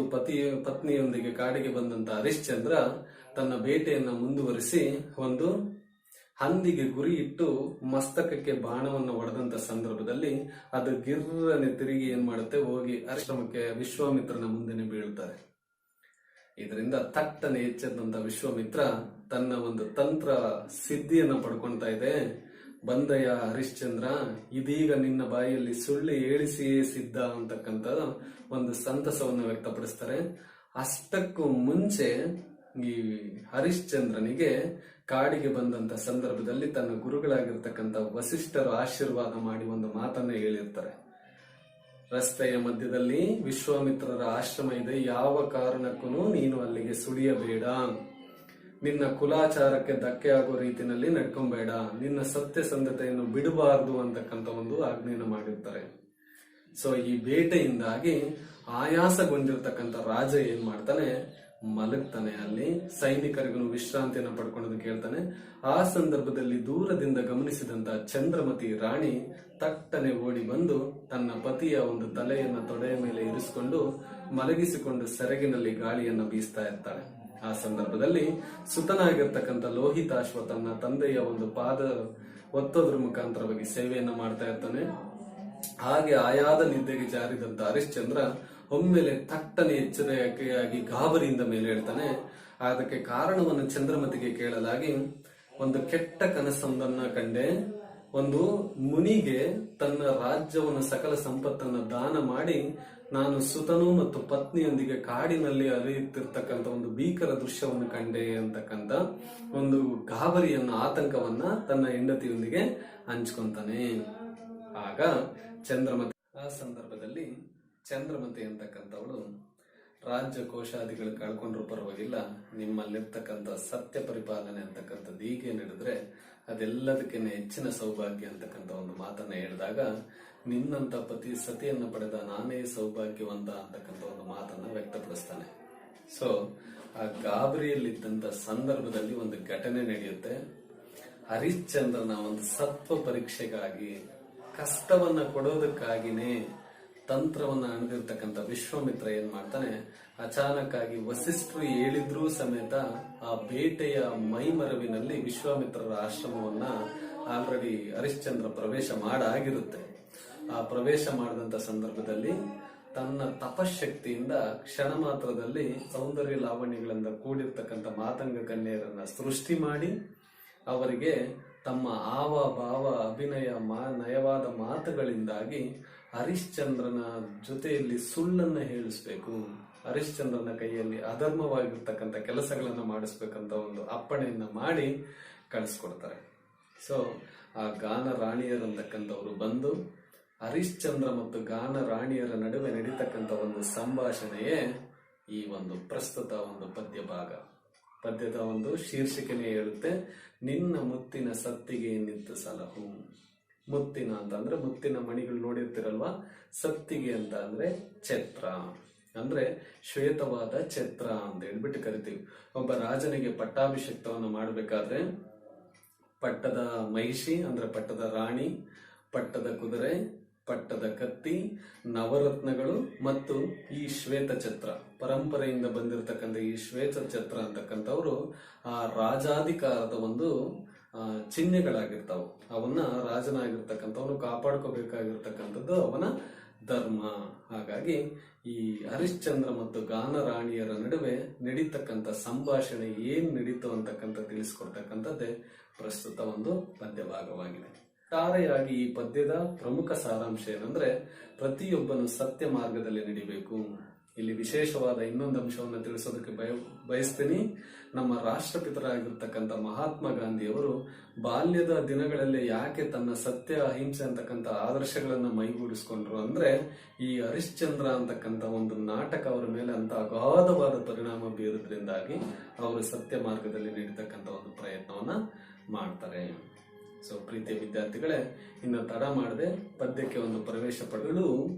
ಪತ್ನಿಯೊಂದಿಗೆ ಕಾಡಿಗೆ ಬಂದಂತ ಹರಿಶ್ಚಂದ್ರ ತನ್ನ ಬೇಟೆಯನ್ನ ಮುಂದುವರಿಸಿ ಒಂದು ಹಂದಿಗೆ ಗುರಿ ಇಟ್ಟು ಮಸ್ತಕಕ್ಕೆ ಬಾಣವನ್ನು ಹೊಡೆದಂತ ಸಂದರ್ಭದಲ್ಲಿ ಅದು ಗಿರ್ರನೆ ತಿರುಗಿ ಏನ್ ಮಾಡುತ್ತೆ, ಹೋಗಿ ಆಶ್ರಮಕ್ಕೆ ವಿಶ್ವಾಮಿತ್ರನ ಮುಂದೆನೆ ಬೀಳ್ತಾರೆ. ಇದರಿಂದ ತಟ್ಟನೆ ಎಚ್ಚೆದಂತ ವಿಶ್ವಾಮಿತ್ರ ತನ್ನ ಒಂದು ತಂತ್ರ ಸಿದ್ಧಿಯನ್ನ ಪಡ್ಕೊಳ್ತಾ ಇದೆ. ಬಂದಯ್ಯ ಹರಿಶ್ಚಂದ್ರ, ಇದೀಗ ನಿನ್ನ ಬಾಯಿಯಲ್ಲಿ ಸುಳ್ಳು ಹೇಳಿಸಿಯೇ ಸಿದ್ಧ ಅಂತಕ್ಕಂಥ ಒಂದು ಸಂತಸವನ್ನು ವ್ಯಕ್ತಪಡಿಸ್ತಾರೆ. ಅಷ್ಟಕ್ಕೂ ಮುಂಚೆ ಈ ಹರಿಶ್ಚಂದ್ರನಿಗೆ ಕಾಡಿಗೆ ಬಂದಂತ ಸಂದರ್ಭದಲ್ಲಿ ತನ್ನ ಗುರುಗಳಾಗಿರ್ತಕ್ಕಂಥ ವಸಿಷ್ಠರು ಆಶೀರ್ವಾದ ಮಾಡಿ ಒಂದು ಮಾತನ್ನ ಹೇಳಿರ್ತಾರೆ. ರಸ್ತೆಯ ಮಧ್ಯದಲ್ಲಿ ವಿಶ್ವಾಮಿತ್ರರ ಆಶ್ರಮ ಇದೆ, ಯಾವ ಕಾರಣಕ್ಕೂ ನೀನು ಅಲ್ಲಿಗೆ ಸುಳಿಯಬೇಡ, ನಿನ್ನ ಕುಲಾಚಾರಕ್ಕೆ ಧಕ್ಕೆ ಆಗೋ ರೀತಿಯಲ್ಲಿ ನಡ್ಕೊಂಬೇಡ, ನಿನ್ನ ಸತ್ಯಸಂಧತೆಯನ್ನು ಬಿಡಬಾರದು ಅಂತಕ್ಕಂಥ ಒಂದು ಆಜ್ಞೆಯನ್ನು ಮಾಡಿರ್ತಾರೆ. ಸೊ ಈ ಬೇಟೆಯಿಂದಾಗಿ ಆಯಾಸಗೊಂಡಿರ್ತಕ್ಕಂಥ ರಾಜ ಏನ್ ಮಾಡ್ತಾನೆ, ಮಲಗ್ತಾನೆ. ಅಲ್ಲಿ ಸೈನಿಕರಿಗೂ ವಿಶ್ರಾಂತಿಯನ್ನು ಪಡ್ಕೊಳ್ಳೋದಕ್ಕೆ ಹೇಳ್ತಾನೆ. ಆ ಸಂದರ್ಭದಲ್ಲಿ ದೂರದಿಂದ ಗಮನಿಸಿದಂತ ಚಂದ್ರಮತಿ ರಾಣಿ ತಟ್ಟನೆ ಓಡಿ ಬಂದು ತನ್ನ ಪತಿಯ ಒಂದು ತಲೆಯನ್ನ ತೊಡೆಯ ಮೇಲೆ ಇರಿಸಿಕೊಂಡು ಮಲಗಿಸಿಕೊಂಡು ಸೆರಗಿನಲ್ಲಿ ಗಾಳಿಯನ್ನ ಬೀಸ್ತಾ ಇರ್ತಾಳೆ. ಆ ಸಂದರ್ಭದಲ್ಲಿ ಸುತನಾಗಿರ್ತಕ್ಕಂಥ ಲೋಹಿತಾಶ್ವ ತನ್ನ ತಂದೆಯ ಒಂದು ಪಾದ ಒತ್ತೋದ್ರ ಮುಖಾಂತರವಾಗಿ ಸೇವೆಯನ್ನ ಮಾಡ್ತಾ ಇರ್ತಾನೆ. ಹಾಗೆ ಆಯಾದ ನಿದ್ದೆಗೆ ಜಾರಿದಂತ ಹರಿಶ್ಚಂದ್ರ ಒಮ್ಮೆಲೆ ತಟ್ಟನೆ ಎಚ್ಚರಿಕೆಯಾಗಿ ಗಾಬರಿಯಿಂದ ಮೇಲೆ ಹೇಳ್ತಾನೆ. ಅದಕ್ಕೆ ಕಾರಣವನ್ನು ಚಂದ್ರಮತಿಗೆ ಕೇಳಲಾಗಿ, ಒಂದು ಕೆಟ್ಟ ಕನಸೊಂದನ್ನ ಕಂಡೆ. ಒಂದು ಮುನಿಗೆ ತನ್ನ ರಾಜ್ಯವನ್ನು ಸಕಲ ಸಂಪತ್ತನ್ನ ದಾನ ಮಾಡಿ ನಾನು ಸುತನು ಮತ್ತು ಪತ್ನಿಯೊಂದಿಗೆ ಕಾಡಿನಲ್ಲಿ ಹರಿಯುತ್ತಿರ್ತಕ್ಕಂಥ ಒಂದು ಭೀಕರ ದೃಶ್ಯವನ್ನು ಕಂಡೆ ಅಂತಕ್ಕಂಥ ಒಂದು ಗಾಬರಿಯನ್ನ, ಆತಂಕವನ್ನ ತನ್ನ ಹೆಂಡತಿಯೊಂದಿಗೆ ಹಂಚ್ಕೊಂತಾನೆ. ಆಗ ಚಂದ್ರಮತಿ, ಆ ಸಂದರ್ಭದಲ್ಲಿ ಚಂದ್ರಮತಿ ಅಂತಕ್ಕಂಥವಳು, ರಾಜ್ಯ ಕೋಶಾದಿಗಳು ಕಳ್ಕೊಂಡ್ರು ಪರವಾಗಿಲ್ಲ, ನಿಮ್ಮಲ್ಲಿರ್ತಕ್ಕಂಥ ಸತ್ಯ ಪರಿಪಾಲನೆ ಅಂತಕ್ಕಂಥದ್ದು ಹೀಗೆ ನಡೆದ್ರೆ ಅದೆಲ್ಲದಕ್ಕಿಂತ ಹೆಚ್ಚಿನ ಸೌಭಾಗ್ಯ ಅಂತಕ್ಕಂಥ ಒಂದು ಮಾತನ್ನ ಹೇಳಿದಾಗ, ನಿನ್ನಂತ ಪತಿ ಸತಿಯನ್ನ ಪಡೆದ ನಾನೇ ಸೌಭಾಗ್ಯವಂತ ಅಂತಕ್ಕಂಥ ಒಂದು ಮಾತನ್ನ ವ್ಯಕ್ತಪಡಿಸ್ತಾನೆ. ಸೊ ಆ ಗಾಬರಿಯಲ್ಲಿದ್ದಂತ ಸಂದರ್ಭದಲ್ಲಿ ಒಂದು ಘಟನೆ ನಡೆಯುತ್ತೆ. ಹರಿಶ್ಚಂದ್ರನ ಒಂದು ಸತ್ವ ಪರೀಕ್ಷೆಗಾಗಿ, ಕಷ್ಟವನ್ನ ಕೊಡೋದಕ್ಕಾಗಿನೇ ತಂತ್ರವನ್ನ ಅಣದಿರ್ತಕ್ಕಂಥ ವಿಶ್ವಾಮಿತ್ರ ಏನ್ ಮಾಡ್ತಾನೆ, ಅಚಾನಕ್ ಆಗಿ ವಸಿಷ್ಠರು ಹೇಳಿದ್ರೂ ಸಮೇತ ಆ ಬೇಟೆಯ ಮೈಮರವಿನಲ್ಲಿ ವಿಶ್ವಾಮಿತ್ರರ ಆಶ್ರಮವನ್ನ ಆಲ್ರೆಡಿ ಹರಿಶ್ಚಂದ್ರ ಪ್ರವೇಶ ಮಾಡಾಗಿರುತ್ತೆ. ಆ ಪ್ರವೇಶ ಮಾಡಿದಂತ ಸಂದರ್ಭದಲ್ಲಿ ತನ್ನ ತಪಶಕ್ತಿಯಿಂದ ಕ್ಷಣ ಮಾತ್ರದಲ್ಲಿ ಸೌಂದರ್ಯ ಲಾವಣ್ಯಗಳಿಂದ ಕೂಡಿರ್ತಕ್ಕಂಥ ಮಾತಂಗ ಕನ್ಯರನ್ನ ಸೃಷ್ಟಿ ಮಾಡಿ ಅವರಿಗೆ ತಮ್ಮ ಆವ ಭಾವ ಅಭಿನಯ ನಯವಾದ ಮಾತುಗಳಿಂದಾಗಿ ಹರಿಶ್ಚಂದ್ರನ ಜೊತೆಯಲ್ಲಿ ಸುಳ್ಳನ್ನ ಹೇಳಿಸ್ಬೇಕು, ಹರಿಶ್ಚಂದ್ರನ ಕೈಯಲ್ಲಿ ಅಧರ್ಮವಾಗಿರ್ತಕ್ಕಂಥ ಕೆಲಸಗಳನ್ನ ಮಾಡಿಸ್ಬೇಕಂತ ಒಂದು ಅಪ್ಪಣೆಯನ್ನ ಮಾಡಿ ಕಳಿಸ್ಕೊಡ್ತಾರೆ. ಸೊ ಆ ಗಾನ ರಾಣಿಯರಂತಕ್ಕಂಥವ್ರು ಬಂದು ಹರಿಶ್ಚಂದ್ರ ಮತ್ತು ಗಾನ ರಾಣಿಯರ ನಡುವೆ ನಡೀತಕ್ಕಂಥ ಒಂದು ಸಂಭಾಷಣೆಯೇ ಈ ಒಂದು ಪ್ರಸ್ತುತ ಒಂದು ಪದ್ಯ ಭಾಗ. ಪದ್ಯದ ಒಂದು ಶೀರ್ಷಿಕೆನೇ ಹೇಳುತ್ತೆ, ನಿನ್ನ ಮುತ್ತಿನ ಸತ್ತಿಗೆ ನಿಂತು ಸಲಹು. ಮುತ್ತಿನ ಅಂತಂದ್ರೆ ಮುತ್ತಿನ ಮಣಿಗಳು ನೋಡಿರ್ತಿರಲ್ವಾ, ಸತ್ತಿಗೆ ಅಂತ ಅಂದ್ರೆ ಛತ್ರ, ಅಂದ್ರೆ ಶ್ವೇತವಾದ ಛತ್ರ ಅಂತ ಹೇಳ್ಬಿಟ್ಟು ಕರಿತೀವಿ. ಒಬ್ಬ ರಾಜನಿಗೆ ಪಟ್ಟಾಭಿಷೇಕವನ್ನು ಮಾಡಬೇಕಾದ್ರೆ ಪಟ್ಟದ ಮಹಿಷಿ ಅಂದ್ರೆ ಪಟ್ಟದ ರಾಣಿ, ಪಟ್ಟದ ಕುದುರೆ, ಪಟ್ಟದ ಕತ್ತಿ, ನವರತ್ನಗಳು ಮತ್ತು ಈ ಶ್ವೇತ ಛತ್ರ, ಪರಂಪರೆಯಿಂದ ಬಂದಿರತಕ್ಕಂಥ ಈ ಶ್ವೇತ ಛತ್ರ ಅಂತಕ್ಕಂಥವ್ರು ಆ ರಾಜಾಧಿಕಾರದ ಒಂದು ಚಿಹ್ನೆಗಳಾಗಿರ್ತಾವ. ಅವನ್ನ ರಾಜನಾಗಿರ್ತಕ್ಕಂಥವನು ಕಾಪಾಡ್ಕೋಬೇಕಾಗಿರ್ತಕ್ಕಂಥದ್ದು ಅವನ ಧರ್ಮ. ಹಾಗಾಗಿ ಈ ಹರಿಶ್ಚಂದ್ರ ಮತ್ತು ಗಾನ ರಾಣಿಯರ ನಡುವೆ ನಡೀತಕ್ಕಂಥ ಸಂಭಾಷಣೆ ಏನ್ ನಡೀತು ಅಂತಕ್ಕಂಥ ತಿಳಿಸ್ಕೊಡ್ತಕ್ಕಂಥದ್ದೇ ಪ್ರಸ್ತುತ ಒಂದು ಪದ್ಯ ಭಾಗವಾಗಿದೆ. ಒಟ್ಟಾರೆಯಾಗಿ ಈ ಪದ್ಯದ ಪ್ರಮುಖ ಸಾರಾಂಶ ಏನಂದ್ರೆ, ಪ್ರತಿಯೊಬ್ಬನು ಸತ್ಯ ಮಾರ್ಗದಲ್ಲಿ ನಡಿಬೇಕು. ಇಲ್ಲಿ ವಿಶೇಷವಾದ ಇನ್ನೊಂದು ಅಂಶವನ್ನು ತಿಳಿಸೋದಕ್ಕೆ ಬಯಸ್ತೀನಿ. ನಮ್ಮ ರಾಷ್ಟ್ರಪಿತರಾಗಿರ್ತಕ್ಕಂಥ ಮಹಾತ್ಮ ಗಾಂಧಿಯವರು ಬಾಲ್ಯದ ದಿನಗಳಲ್ಲಿ ಯಾಕೆ ತನ್ನ ಸತ್ಯ ಅಹಿಂಸೆ ಅಂತಕ್ಕಂಥ ಆದರ್ಶಗಳನ್ನ ಮೈಗೂಡಿಸ್ಕೊಂಡ್ರು ಅಂದ್ರೆ, ಈ ಹರಿಶ್ಚಂದ್ರ ಅಂತಕ್ಕಂಥ ಒಂದು ನಾಟಕ ಅವರ ಮೇಲೆ ಅಂತ ಅಗಾಧವಾದ ಪರಿಣಾಮ ಬೀರೋದ್ರಿಂದಾಗಿ ಅವರು ಸತ್ಯ ಮಾರ್ಗದಲ್ಲಿ ನಡೀತಕ್ಕಂಥ ಒಂದು ಪ್ರಯತ್ನವನ್ನ ಮಾಡ್ತಾರೆ. ಸೊ ಪ್ರೀತಿಯ ವಿದ್ಯಾರ್ಥಿಗಳೇ, ಇನ್ನು ತಡ ಮಾಡದೆ ಪದ್ಯಕ್ಕೆ ಒಂದು ಪ್ರವೇಶ ಪಡೆಯಲು,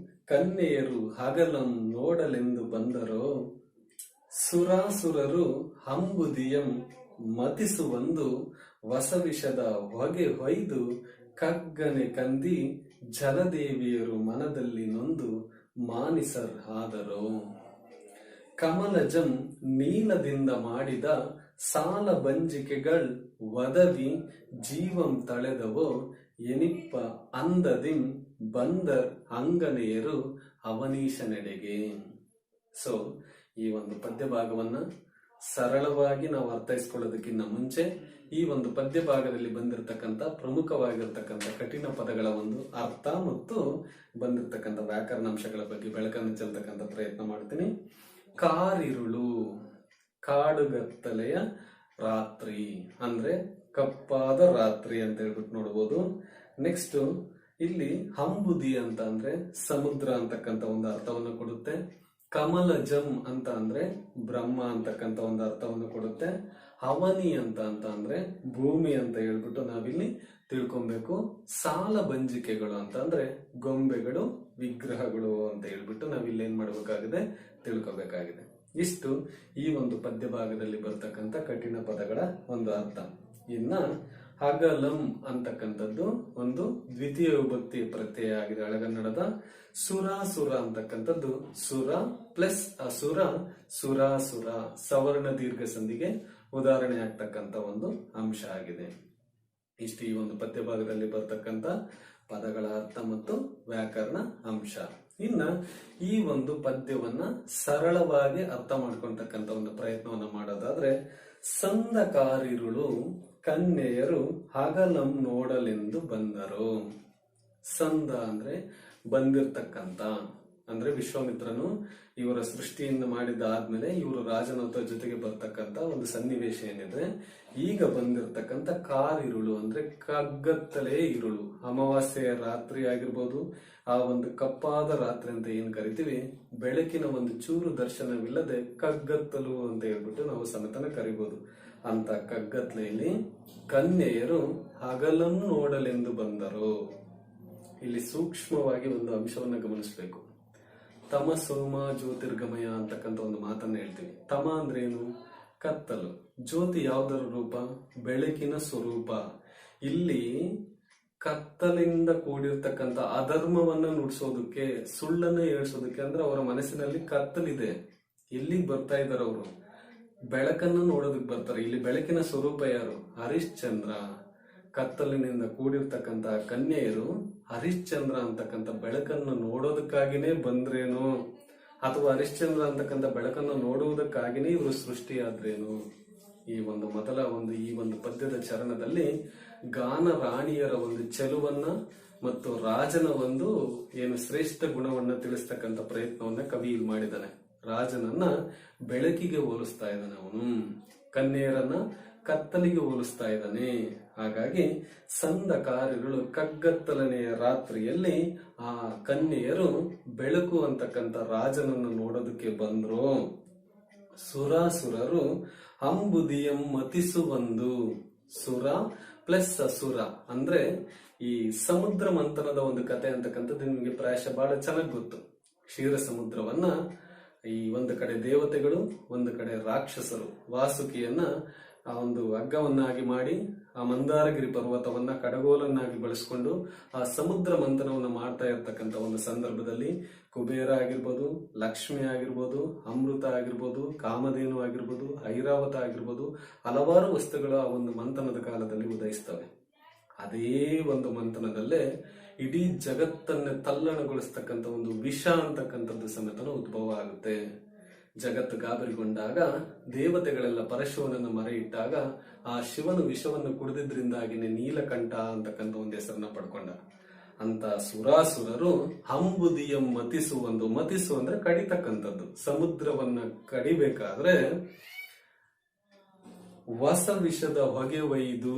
ಕನ್ಯೆಯರು ಹಗಲಂ ನೋಡಲೆಂದು ಬಂದರೋ, ಸುರಾಸುರರು ಹಂಬುದಿಯಂ ಮತಿಸುವಂದು, ವಸವಿಷದ ಹೊಗೆ ಹೊಯ್ದು ಕಗ್ಗನೆ ಕಂದಿ, ಜಲದೇವಿಯರು ಮನದಲ್ಲಿ ನೊಂದು ಮಾನಿಸರ್ ಆದರೋ. ಕಮಲಜಂ ನೀಲದಿಂದ ಮಾಡಿದ ಸಾಲ ಬಂಜಿಕೆಗಳ್ ವದವಿ ಜೀವಂ ತಳೆದವೋ, ಎನಿಪ್ಪ ಅಂದದಿಂ ಬಂದರ್ ಅಂಗನೆಯರು ಅವನೀಶನೆಡೆಗೆ. ಸೊ ಈ ಒಂದು ಪದ್ಯ ಭಾಗವನ್ನ ಸರಳವಾಗಿ ನಾವು ಅರ್ಥೈಸ್ಕೊಳ್ಳೋದಕ್ಕಿಂತ ಮುಂಚೆ ಈ ಒಂದು ಪದ್ಯ ಭಾಗದಲ್ಲಿ ಬಂದಿರತಕ್ಕಂಥ ಪ್ರಮುಖವಾಗಿರ್ತಕ್ಕಂಥ ಕಠಿಣ ಪದಗಳ ಒಂದು ಅರ್ಥ ಮತ್ತು ಬಂದಿರತಕ್ಕಂಥ ವ್ಯಾಕರಣಾಂಶಗಳ ಬಗ್ಗೆ ಬೆಳಕನ್ನು ಚೆಲ್ತಕ್ಕಂಥ ಪ್ರಯತ್ನ ಮಾಡ್ತೀನಿ. ಕಾರಿರುಳು, ಕಾಡುಗತ್ತಲೆಯ ರಾತ್ರಿ ಅಂದ್ರೆ ಕಪ್ಪಾದ ರಾತ್ರಿ ಅಂತ ಹೇಳ್ಬಿಟ್ಟು ನೋಡ್ಬೋದು. ನೆಕ್ಸ್ಟ್ ಇಲ್ಲಿ ಹಂಬುದಿ ಅಂತ ಅಂದ್ರೆ ಸಮುದ್ರ ಅಂತಕ್ಕಂಥ ಒಂದು ಅರ್ಥವನ್ನು ಕೊಡುತ್ತೆ. ಕಮಲಜಂ ಅಂತ ಅಂದ್ರೆ ಬ್ರಹ್ಮ ಅಂತಕ್ಕಂಥ ಒಂದು ಅರ್ಥವನ್ನು ಕೊಡುತ್ತೆ. ಅವನಿ ಅಂತ ಅಂದ್ರೆ ಭೂಮಿ ಅಂತ ಹೇಳ್ಬಿಟ್ಟು ನಾವಿಲ್ಲಿ ತಿಳ್ಕೊಬೇಕು. ಸಾಲ ಬಂಜಿಕೆಗಳು ಅಂತ ಅಂದ್ರೆ ಗೊಂಬೆಗಳು, ವಿಗ್ರಹಗಳು ಅಂತ ಹೇಳ್ಬಿಟ್ಟು ನಾವಿಲ್ಲಿ ಏನ್ ಮಾಡ್ಬೇಕಾಗಿದೆ, ತಿಳ್ಕೊಬೇಕಾಗಿದೆ. ಇಷ್ಟು ಈ ಒಂದು ಪದ್ಯ ಭಾಗದಲ್ಲಿ ಬರ್ತಕ್ಕಂಥ ಕಠಿಣ ಪದಗಳ ಒಂದು ಅರ್ಥ. ಇನ್ನ ಹಗಲಂ ಅಂತಕ್ಕಂಥದ್ದು ಒಂದು ದ್ವಿತೀಯ ವಿಭಕ್ತಿ ಪ್ರತ್ಯಯ ಆಗಿದೆ ಹಳೆಗನ್ನಡದ. ಸುರಾಸುರ ಅಂತಕ್ಕಂಥದ್ದು ಸುರ ಪ್ಲಸ್ ಅಸುರ, ಸುರಾಸುರ ಸವರ್ಣ ದೀರ್ಘ ಸಂಧಿಗೆ ಉದಾಹರಣೆ ಆಗ್ತಕ್ಕಂಥ ಒಂದು ಅಂಶ ಆಗಿದೆ. ಇಷ್ಟು ಈ ಒಂದು ಪದ್ಯ ಭಾಗದಲ್ಲಿ ಬರ್ತಕ್ಕಂಥ ಪದಗಳ ಅರ್ಥ ಮತ್ತು ವ್ಯಾಕರಣ ಅಂಶ. ಇನ್ನ ಈ ಒಂದು ಪದ್ಯವನ್ನ ಸರಳವಾಗಿ ಅರ್ಥ ಮಾಡ್ಕೊಳ್ತಕ್ಕಂಥ ಒಂದು ಪ್ರಯತ್ನವನ್ನ ಮಾಡೋದಾದ್ರೆ, ಸಂದಕಾರಿರುಳು ಕನ್ಯೆಯರು ಹಗಲಂ ನೋಡಲೆಂದು ಬಂದರು. ಸಂದ ಅಂದ್ರೆ ಬಂದಿರ್ತಕ್ಕಂಥ, ಅಂದ್ರೆ ವಿಶ್ವಾಮಿತ್ರನು ಇವರ ಸೃಷ್ಟಿಯಿಂದ ಮಾಡಿದ್ದಾದ್ಮೇಲೆ ಇವರು ರಾಜನ ಜೊತೆಗೆ ಬರ್ತಕ್ಕಂಥ ಒಂದು ಸನ್ನಿವೇಶ ಏನಿದೆ. ಈಗ ಬಂದಿರತಕ್ಕಂಥ ಕಾರಿರುಳು ಅಂದ್ರೆ ಕಗ್ಗತ್ತಲೇ ಇರುಳು, ಅಮಾವಾಸ್ಯೆಯ ರಾತ್ರಿ ಆಗಿರ್ಬೋದು, ಆ ಒಂದು ಕಪ್ಪಾದ ರಾತ್ರಿ ಅಂತ ಏನ್ ಕರಿತೀವಿ, ಬೆಳಕಿನ ಒಂದು ಚೂರು ದರ್ಶನವಿಲ್ಲದೆ ಕಗ್ಗತ್ತಲು ಅಂತ ಹೇಳ್ಬಿಟ್ಟು ನಾವು ಸಮೇತನ ಕರಿಬಹುದು. ಅಂತ ಕಗ್ಗತ್ತಲೆಯಲ್ಲಿ ಕನ್ಯೆಯರು ಹಗಲನ್ನು ನೋಡಲೆಂದು ಬಂದರು. ಇಲ್ಲಿ ಸೂಕ್ಷ್ಮವಾಗಿ ಒಂದು ಅಂಶವನ್ನ ಗಮನಿಸಬೇಕು. ತಮ ಸೋಮ ಜ್ಯೋತಿರ್ಗಮಯ ಅಂತಕ್ಕಂಥ ಒಂದು ಮಾತನ್ನ ಹೇಳ್ತೀವಿ. ತಮ ಅಂದ್ರೆ ಏನು? ಕತ್ತಲು. ಜ್ಯೋತಿ ಯಾವುದರ ರೂಪ? ಬೆಳಕಿನ ಸ್ವರೂಪ. ಇಲ್ಲಿ ಕತ್ತಲಿಂದ ಕೂಡಿರ್ತಕ್ಕಂಥ ಅಧರ್ಮವನ್ನ ನುಡಿಸೋದಕ್ಕೆ, ಸುಳ್ಳನ್ನ ಹೇಳ್ಸೋದಕ್ಕೆ ಅಂದ್ರೆ ಅವರ ಮನಸ್ಸಿನಲ್ಲಿ ಕತ್ತಲಿದೆ. ಇಲ್ಲಿಗೆ ಬರ್ತಾ ಇದ್ದಾರೆ ಅವರು, ಬೆಳಕನ್ನು ನೋಡೋದಕ್ಕೆ ಬರ್ತಾರೆ. ಇಲ್ಲಿ ಬೆಳಕಿನ ಸ್ವರೂಪ ಯಾರು? ಹರಿಶ್ಚಂದ್ರ. ಕತ್ತಲಿನಿಂದ ಕೂಡಿರ್ತಕ್ಕಂಥ ಕನ್ಯೆಯರು ಹರಿಶ್ಚಂದ್ರ ಅಂತಕ್ಕಂಥ ಬೆಳಕನ್ನು ನೋಡೋದಕ್ಕಾಗಿನೇ ಬಂದ್ರೇನು, ಅಥವಾ ಹರಿಶ್ಚಂದ್ರ ಅಂತಕ್ಕಂಥ ಬೆಳಕನ್ನು ನೋಡುವುದಕ್ಕಾಗಿನೇ ಇವರು ಸೃಷ್ಟಿಯಾದ್ರೇನು? ಈ ಒಂದು ಮೊದಲ ಒಂದು ಈ ಒಂದು ಪದ್ಯದ ಚರಣದಲ್ಲಿ ಗಾನ ರಾಣಿಯರ ಒಂದು ಚೆಲುವನ್ನ ಮತ್ತು ರಾಜನ ಒಂದು ಏನು ಶ್ರೇಷ್ಠ ಗುಣವನ್ನ ತಿಳಿಸ್ತಕ್ಕಂಥ ಪ್ರಯತ್ನವನ್ನ ಕವಿ ಇಲ್ಲಿ ಮಾಡಿದ್ದಾನೆ. ರಾಜನನ್ನ ಬೆಳಕಿಗೆ ಹೋಲಿಸ್ತಾ ಇದ್ದಾನೆ ಅವನು, ಕನ್ಯೆಯರನ್ನ ಕತ್ತಲಿಗೆ ಹೋಲಿಸ್ತಾ ಇದ್ದಾನೆ. ಹಾಗಾಗಿ ಸಂದ ಕಾರ್ಯಗಳು ಕಗ್ಗತ್ತಲನೆಯ ರಾತ್ರಿಯಲ್ಲಿ ಆ ಕನ್ಯೆಯರು ಬೆಳಕು ಅಂತಕ್ಕಂಥ ರಾಜನನ್ನು ನೋಡೋದಕ್ಕೆ ಬಂದ್ರು. ಸುರಾಸುರರು ಅಂಬುದಿಯಂ ಮತಿಸುವಂದು. ಸುರ ಪ್ಲಸ್ ಅಸುರ ಅಂದ್ರೆ ಈ ಸಮುದ್ರ ಮಂಥನದ ಒಂದು ಕತೆ ಅಂತಕ್ಕಂಥದ್ದು ನಿಮಗೆ ಪ್ರಾಯಶಃ ಬಹಳ ಚೆನ್ನಾಗಿ ಗೊತ್ತು. ಕ್ಷೀರ ಸಮುದ್ರವನ್ನ ಈ ಒಂದು ಕಡೆ ದೇವತೆಗಳು, ಒಂದು ಕಡೆ ರಾಕ್ಷಸರು ವಾಸುಕಿಯನ್ನ ಆ ಒಂದು ಹಗ್ಗವನ್ನಾಗಿ ಮಾಡಿ ಆ ಮಂದಾರಗಿರಿ ಪರ್ವತವನ್ನ ಕಡಗೋಲನ್ನಾಗಿ ಬಳಸಿಕೊಂಡು ಆ ಸಮುದ್ರ ಮಂಥನವನ್ನ ಮಾಡ್ತಾ ಇರ್ತಕ್ಕಂಥ ಒಂದು ಸಂದರ್ಭದಲ್ಲಿ ಕುಬೇರ ಆಗಿರ್ಬೋದು, ಲಕ್ಷ್ಮಿ ಆಗಿರ್ಬೋದು, ಅಮೃತ ಆಗಿರ್ಬೋದು, ಕಾಮಧೇನು ಆಗಿರ್ಬೋದು, ಐರಾವತ ಆಗಿರ್ಬೋದು, ಹಲವಾರು ವಸ್ತುಗಳು ಆ ಒಂದು ಮಂಥನದ ಕಾಲದಲ್ಲಿ ಉದಯಿಸ್ತವೆ. ಅದೇ ಒಂದು ಮಂಥನದಲ್ಲೇ ಇಡೀ ಜಗತ್ತನ್ನೇ ತಲ್ಲಣಗೊಳಿಸ್ತಕ್ಕಂಥ ಒಂದು ವಿಷ ಅಂತಕ್ಕಂಥದ್ದು ಸಮೇತನ ಉದ್ಭವ ಆಗುತ್ತೆ. ಜಗತ್ತು ಗಾಬರಿಗೊಂಡಾಗ ದೇವತೆಗಳೆಲ್ಲ ಪರಶಿವನನ್ನು ಮರೆ ಇಟ್ಟಾಗ ಆ ಶಿವನು ವಿಷವನ್ನು ಕುಡಿದಿದ್ರಿಂದಾಗಿನೇ ನೀಲಕಂಠ ಅಂತಕ್ಕಂಥ ಒಂದು ಹೆಸರನ್ನ ಪಡ್ಕೊಂಡ. ಅಂತ ಸುರಾಸುರರು ಅಂಬುದಿಯಂ ಮತಿಸುವಂದು. ಮತಿಸು ಅಂದ್ರೆ ಕಡಿತಕ್ಕಂಥದ್ದು. ಸಮುದ್ರವನ್ನ ಕಡಿಬೇಕಾದ್ರೆ ಹೊಸ ವಿಷದ ಹೊಗೆ ಒಯ್ದು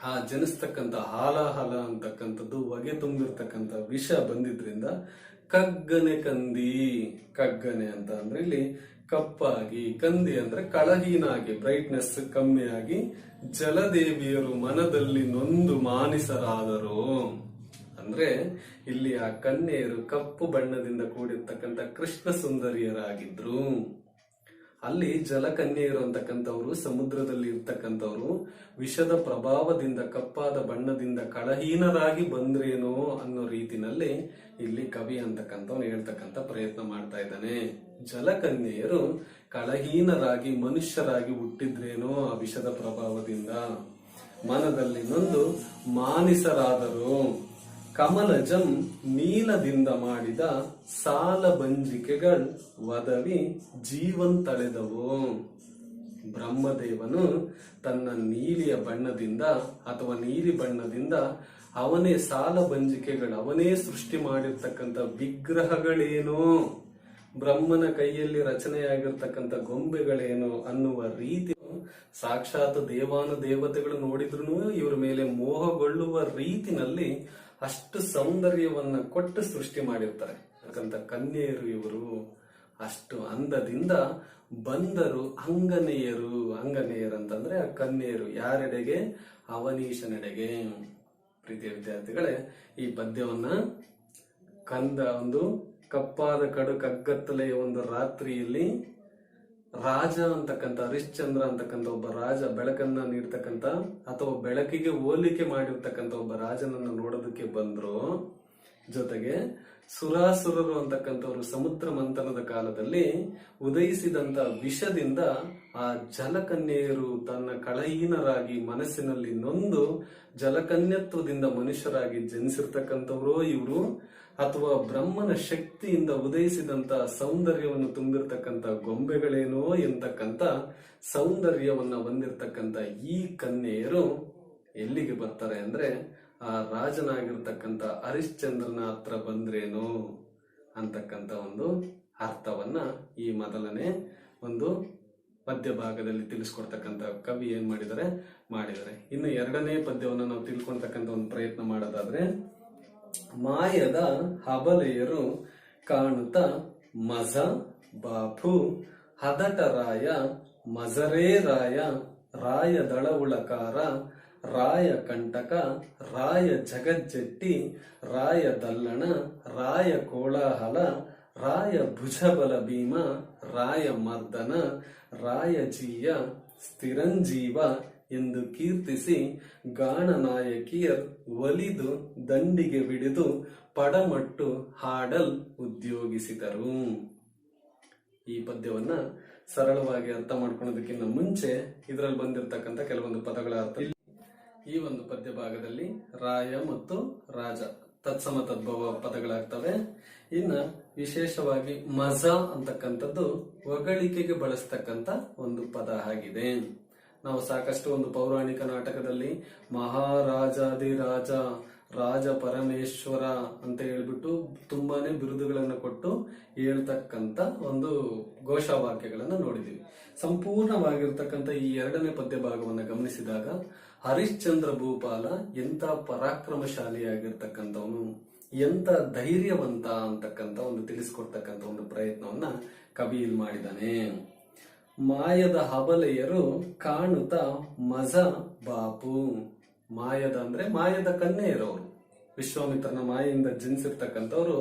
ಆ ಜನಿಸ್ತಕ್ಕಂಥ ಹಾಲಾಹಲ ಅಂತಕ್ಕಂಥದ್ದು ಹೊಗೆ ತುಂಬಿರ್ತಕ್ಕಂಥ ವಿಷ ಬಂದಿದ್ರಿಂದ ಕಗ್ಗನೆ ಕಂದಿ. ಕಗ್ಗನೆ ಅಂತ ಅಂದ್ರೆ ಇಲ್ಲಿ ಕಪ್ಪಾಗಿ, ಕಂದಿ ಅಂದ್ರೆ ಕಳಹೀನಾಗಿ, ಬ್ರೈಟ್ನೆಸ್ ಕಮ್ಮಿಯಾಗಿ, ಜಲದೇವಿಯರು ಮನದಲ್ಲಿ ನೊಂದು ಮಾನಿಸರಾದರು. ಅಂದ್ರೆ ಇಲ್ಲಿ ಆ ಕನ್ಯೆಯರು ಕಪ್ಪು ಬಣ್ಣದಿಂದ ಕೂಡಿರ್ತಕ್ಕಂಥ ಕೃಷ್ಣ ಸುಂದರಿಯರಾಗಿದ್ರು. ಅಲ್ಲಿ ಜಲಕನ್ಯೆಯರು ಅಂತಕ್ಕಂಥವ್ರು ಸಮುದ್ರದಲ್ಲಿ ಇರ್ತಕ್ಕಂಥವ್ರು ವಿಷದ ಪ್ರಭಾವದಿಂದ ಕಪ್ಪಾದ ಬಣ್ಣದಿಂದ ಕಳಹೀನರಾಗಿ ಬಂದ್ರೇನೋ ಅನ್ನೋ ರೀತಿನಲ್ಲಿ ಇಲ್ಲಿ ಕವಿ ಅಂತಕ್ಕಂಥವ್ನು ಹೇಳ್ತಕ್ಕಂಥ ಪ್ರಯತ್ನ ಮಾಡ್ತಾ ಇದ್ದಾನೆ. ಜಲಕನ್ಯೆಯರು ಕಳಹೀನರಾಗಿ ಮನುಷ್ಯರಾಗಿ ಹುಟ್ಟಿದ್ರೇನೋ ಆ ವಿಷದ ಪ್ರಭಾವದಿಂದ ಮನದಲ್ಲಿ ನೊಂದು ಮಾನಿಸರಾದರು. ಕಮಲಜಂ ನೀಲದಿಂದ ಮಾಡಿದ ಸಾಲ ಬಂಜಿಕೆಗಳ್ ವದವಿ ಜೀವಂತಳೆದವು. ಬ್ರಹ್ಮದೇವನು ತನ್ನ ನೀಲಿಯ ಬಣ್ಣದಿಂದ ಅಥವಾ ನೀಲಿ ಬಣ್ಣದಿಂದ ಅವನೇ ಸಾಲ ಬಂಜಿಕೆಗಳು, ಅವನೇ ಸೃಷ್ಟಿ ಮಾಡಿರ್ತಕ್ಕಂಥ ವಿಗ್ರಹಗಳೇನೋ, ಬ್ರಹ್ಮನ ಕೈಯಲ್ಲಿ ರಚನೆಯಾಗಿರ್ತಕ್ಕಂಥ ಗೊಂಬೆಗಳೇನೋ ಅನ್ನುವ ರೀತಿ ಸಾಕ್ಷಾತ್ ದೇವಾನು ದೇವತೆಗಳು ನೋಡಿದ್ರು ಇವರ ಮೇಲೆ ಮೋಹಗೊಳ್ಳುವ ರೀತಿನಲ್ಲಿ ಅಷ್ಟು ಸೌಂದರ್ಯವನ್ನ ಕೊಟ್ಟು ಸೃಷ್ಟಿ ಮಾಡಿರ್ತಾರೆ. ಯಾಕಂತ ಕನ್ಯೆಯರು ಇವರು ಅಷ್ಟು ಅಂದದಿಂದ ಬಂದರು ಅಂಗನೆಯರು. ಅಂಗನೆಯರು ಅಂತಂದ್ರೆ ಆ ಕನ್ಯೆಯರು ಯಾರೆಡೆಗೆ? ಅವನೀಶನೆಡೆಗೆ. ಪ್ರೀತಿಯ ವಿದ್ಯಾರ್ಥಿಗಳೇ, ಈ ಪದ್ಯವನ್ನ ಒಂದು ಕಪ್ಪಾದ ಕಡು ಕಗ್ಗತ್ತಲೆಯ ಒಂದು ರಾತ್ರಿಯಲ್ಲಿ ರಾಜ ಅಂತಕ್ಕಂಥ ಹರಿಶ್ಚಂದ್ರ ಅಂತಕ್ಕಂಥ ಒಬ್ಬ ರಾಜ, ಬೆಳಕನ್ನ ನೀಡ್ತಕ್ಕಂಥ ಅಥವಾ ಬೆಳಕಿಗೆ ಹೋಲಿಕೆ ಮಾಡಿರ್ತಕ್ಕಂಥ ಒಬ್ಬ ರಾಜನನ್ನ ನೋಡೋದಕ್ಕೆ ಬಂದ್ರು. ಜೊತೆಗೆ ಸುರಾಸುರರು ಅಂತಕ್ಕಂಥವ್ರು ಸಮುದ್ರ ಮಂಥನದ ಕಾಲದಲ್ಲಿ ಉದಯಿಸಿದಂತ ವಿಷದಿಂದ ಆ ಜಲಕನ್ಯೆಯರು ತನ್ನ ಕಳಹೀನರಾಗಿ ಮನಸ್ಸಿನಲ್ಲಿ ನೊಂದು ಜಲಕನ್ಯತ್ವದಿಂದ ಮನುಷ್ಯರಾಗಿ ಜನಿಸಿರ್ತಕ್ಕಂಥವ್ರೋ ಇವರು, ಅಥವಾ ಬ್ರಹ್ಮನ ಶಕ್ತಿಯಿಂದ ಉದಯಿಸಿದಂತ ಸೌಂದರ್ಯವನ್ನು ತುಂಬಿರ್ತಕ್ಕಂಥ ಗೊಂಬೆಗಳೇನೋ ಎಂತಕ್ಕಂಥ ಸೌಂದರ್ಯವನ್ನ ಹೊಂದಿರತಕ್ಕಂಥ ಈ ಕನ್ಯೆಯರು ಎಲ್ಲಿಗೆ ಬರ್ತಾರೆ ಅಂದ್ರೆ ಆ ರಾಜನಾಗಿರ್ತಕ್ಕಂಥ ಹರಿಶ್ಚಂದ್ರನ ಹತ್ರ ಬಂದ್ರೇನು ಅಂತಕ್ಕಂಥ ಒಂದು ಅರ್ಥವನ್ನ ಈ ಮೊದಲನೇ ಒಂದು ಪದ್ಯ ಭಾಗದಲ್ಲಿ ತಿಳಿಸ್ಕೊಡ್ತಕ್ಕಂಥ ಕವಿ ಏನ್ ಮಾಡಿದ್ದಾರೆ. ಇನ್ನು ಎರಡನೇ ಪದ್ಯವನ್ನು ನಾವು ತಿಳ್ಕೊಳ್ತಕ್ಕಂಥ ಒಂದು ಪ್ರಯತ್ನ ಮಾಡೋದಾದ್ರೆ, ಮಾಯದ ಹಬಲೆಯರು ಕಾಣುತ್ತ ಮಜ ಬಾಪು ಹದಟರಾಯ ಮಜರೇ ರಾಯ ರಾಯ ದಳವುಳಕಾರ ರಾಯ ಕಂಟಕ ರಾಯ ಜಗಜ್ಜೆಟ್ಟಿ ರಾಯ ದಲ್ಲಣ ರಾಯ ಕೋಲಾಹಲ ರಾಯ ಭುಜಬಲ ಭೀಮ ರಾಯ ಮರ್ದನ ರಾಯ ಜೀಯ ಸ್ಥಿರಂಜೀವ ಎಂದು ಕೀರ್ತಿಸಿ ಗಾಣನಾಯಕಿಯರ್ ಒಲಿದು ದಂಡಿಗೆ ಬಿಡಿದು ಪಡಮಟ್ಟು ಹಾಡಲ್ ಉದ್ಯೋಗಿಸಿದರು. ಈ ಪದ್ಯವನ್ನ ಸರಳವಾಗಿ ಅರ್ಥ ಮಾಡ್ಕೊಳ್ಳೋದಕ್ಕಿಂತ ಮುಂಚೆ ಇದರಲ್ಲಿ ಬಂದಿರತಕ್ಕಂಥ ಕೆಲವೊಂದು ಪದಗಳ ಅರ್ಥ. ಈ ಒಂದು ಪದ್ಯ ಭಾಗದಲ್ಲಿ ರಾಯ ಮತ್ತು ರಾಜ ತತ್ಸಮ ತದ್ಭವ ಪದಗಳಾಗ್ತವೆ. ಇನ್ನ ವಿಶೇಷವಾಗಿ ಮಜ ಅಂತಕ್ಕಂಥದ್ದು ಹೊಗಳಿಕೆಗೆ ಬಳಸ್ತಕ್ಕಂಥ ಒಂದು ಪದ ಆಗಿದೆ. ನಾವು ಸಾಕಷ್ಟು ಒಂದು ಪೌರಾಣಿಕ ನಾಟಕದಲ್ಲಿ ಮಹಾರಾಜಾದಿರಾಜ ರಾಜ ಪರಮೇಶ್ವರ ಅಂತ ಹೇಳ್ಬಿಟ್ಟು ತುಂಬಾನೇ ಬಿರುದುಗಳನ್ನು ಕೊಟ್ಟು ಹೇಳ್ತಕ್ಕಂಥ ಒಂದು ಘೋಷವಾಕ್ಯಗಳನ್ನ ನೋಡಿದೀವಿ. ಸಂಪೂರ್ಣವಾಗಿರ್ತಕ್ಕಂಥ ಈ ಎರಡನೇ ಪದ್ಯ ಭಾಗವನ್ನ ಗಮನಿಸಿದಾಗ ಹರಿಶ್ಚಂದ್ರ ಭೂಪಾಲ ಎಂತ ಪರಾಕ್ರಮಶಾಲಿಯಾಗಿರ್ತಕ್ಕಂಥವನು, ಎಂತ ಧೈರ್ಯವಂತ ಅಂತಕ್ಕಂಥ ಒಂದು ತಿಳಿಸ್ಕೊಡ್ತಕ್ಕಂಥ ಒಂದು ಪ್ರಯತ್ನವನ್ನ ಕವಿ ಇಲ್ಲಿ ಮಾಡಿದ್ದಾನೆ. ಮಾಯದ ಹಬಲೆಯರು ಕಾಣುತ್ತ ಮಜ ಬಾಪು. ಮಾಯದ ಅಂದ್ರೆ ಮಾಯದ ಕನ್ಯೆಯರವರು, ವಿಶ್ವಾಮಿತ್ರನ ಮಾಯೆಯಿಂದ ಜನಿಸಿರ್ತಕ್ಕಂಥವ್ರು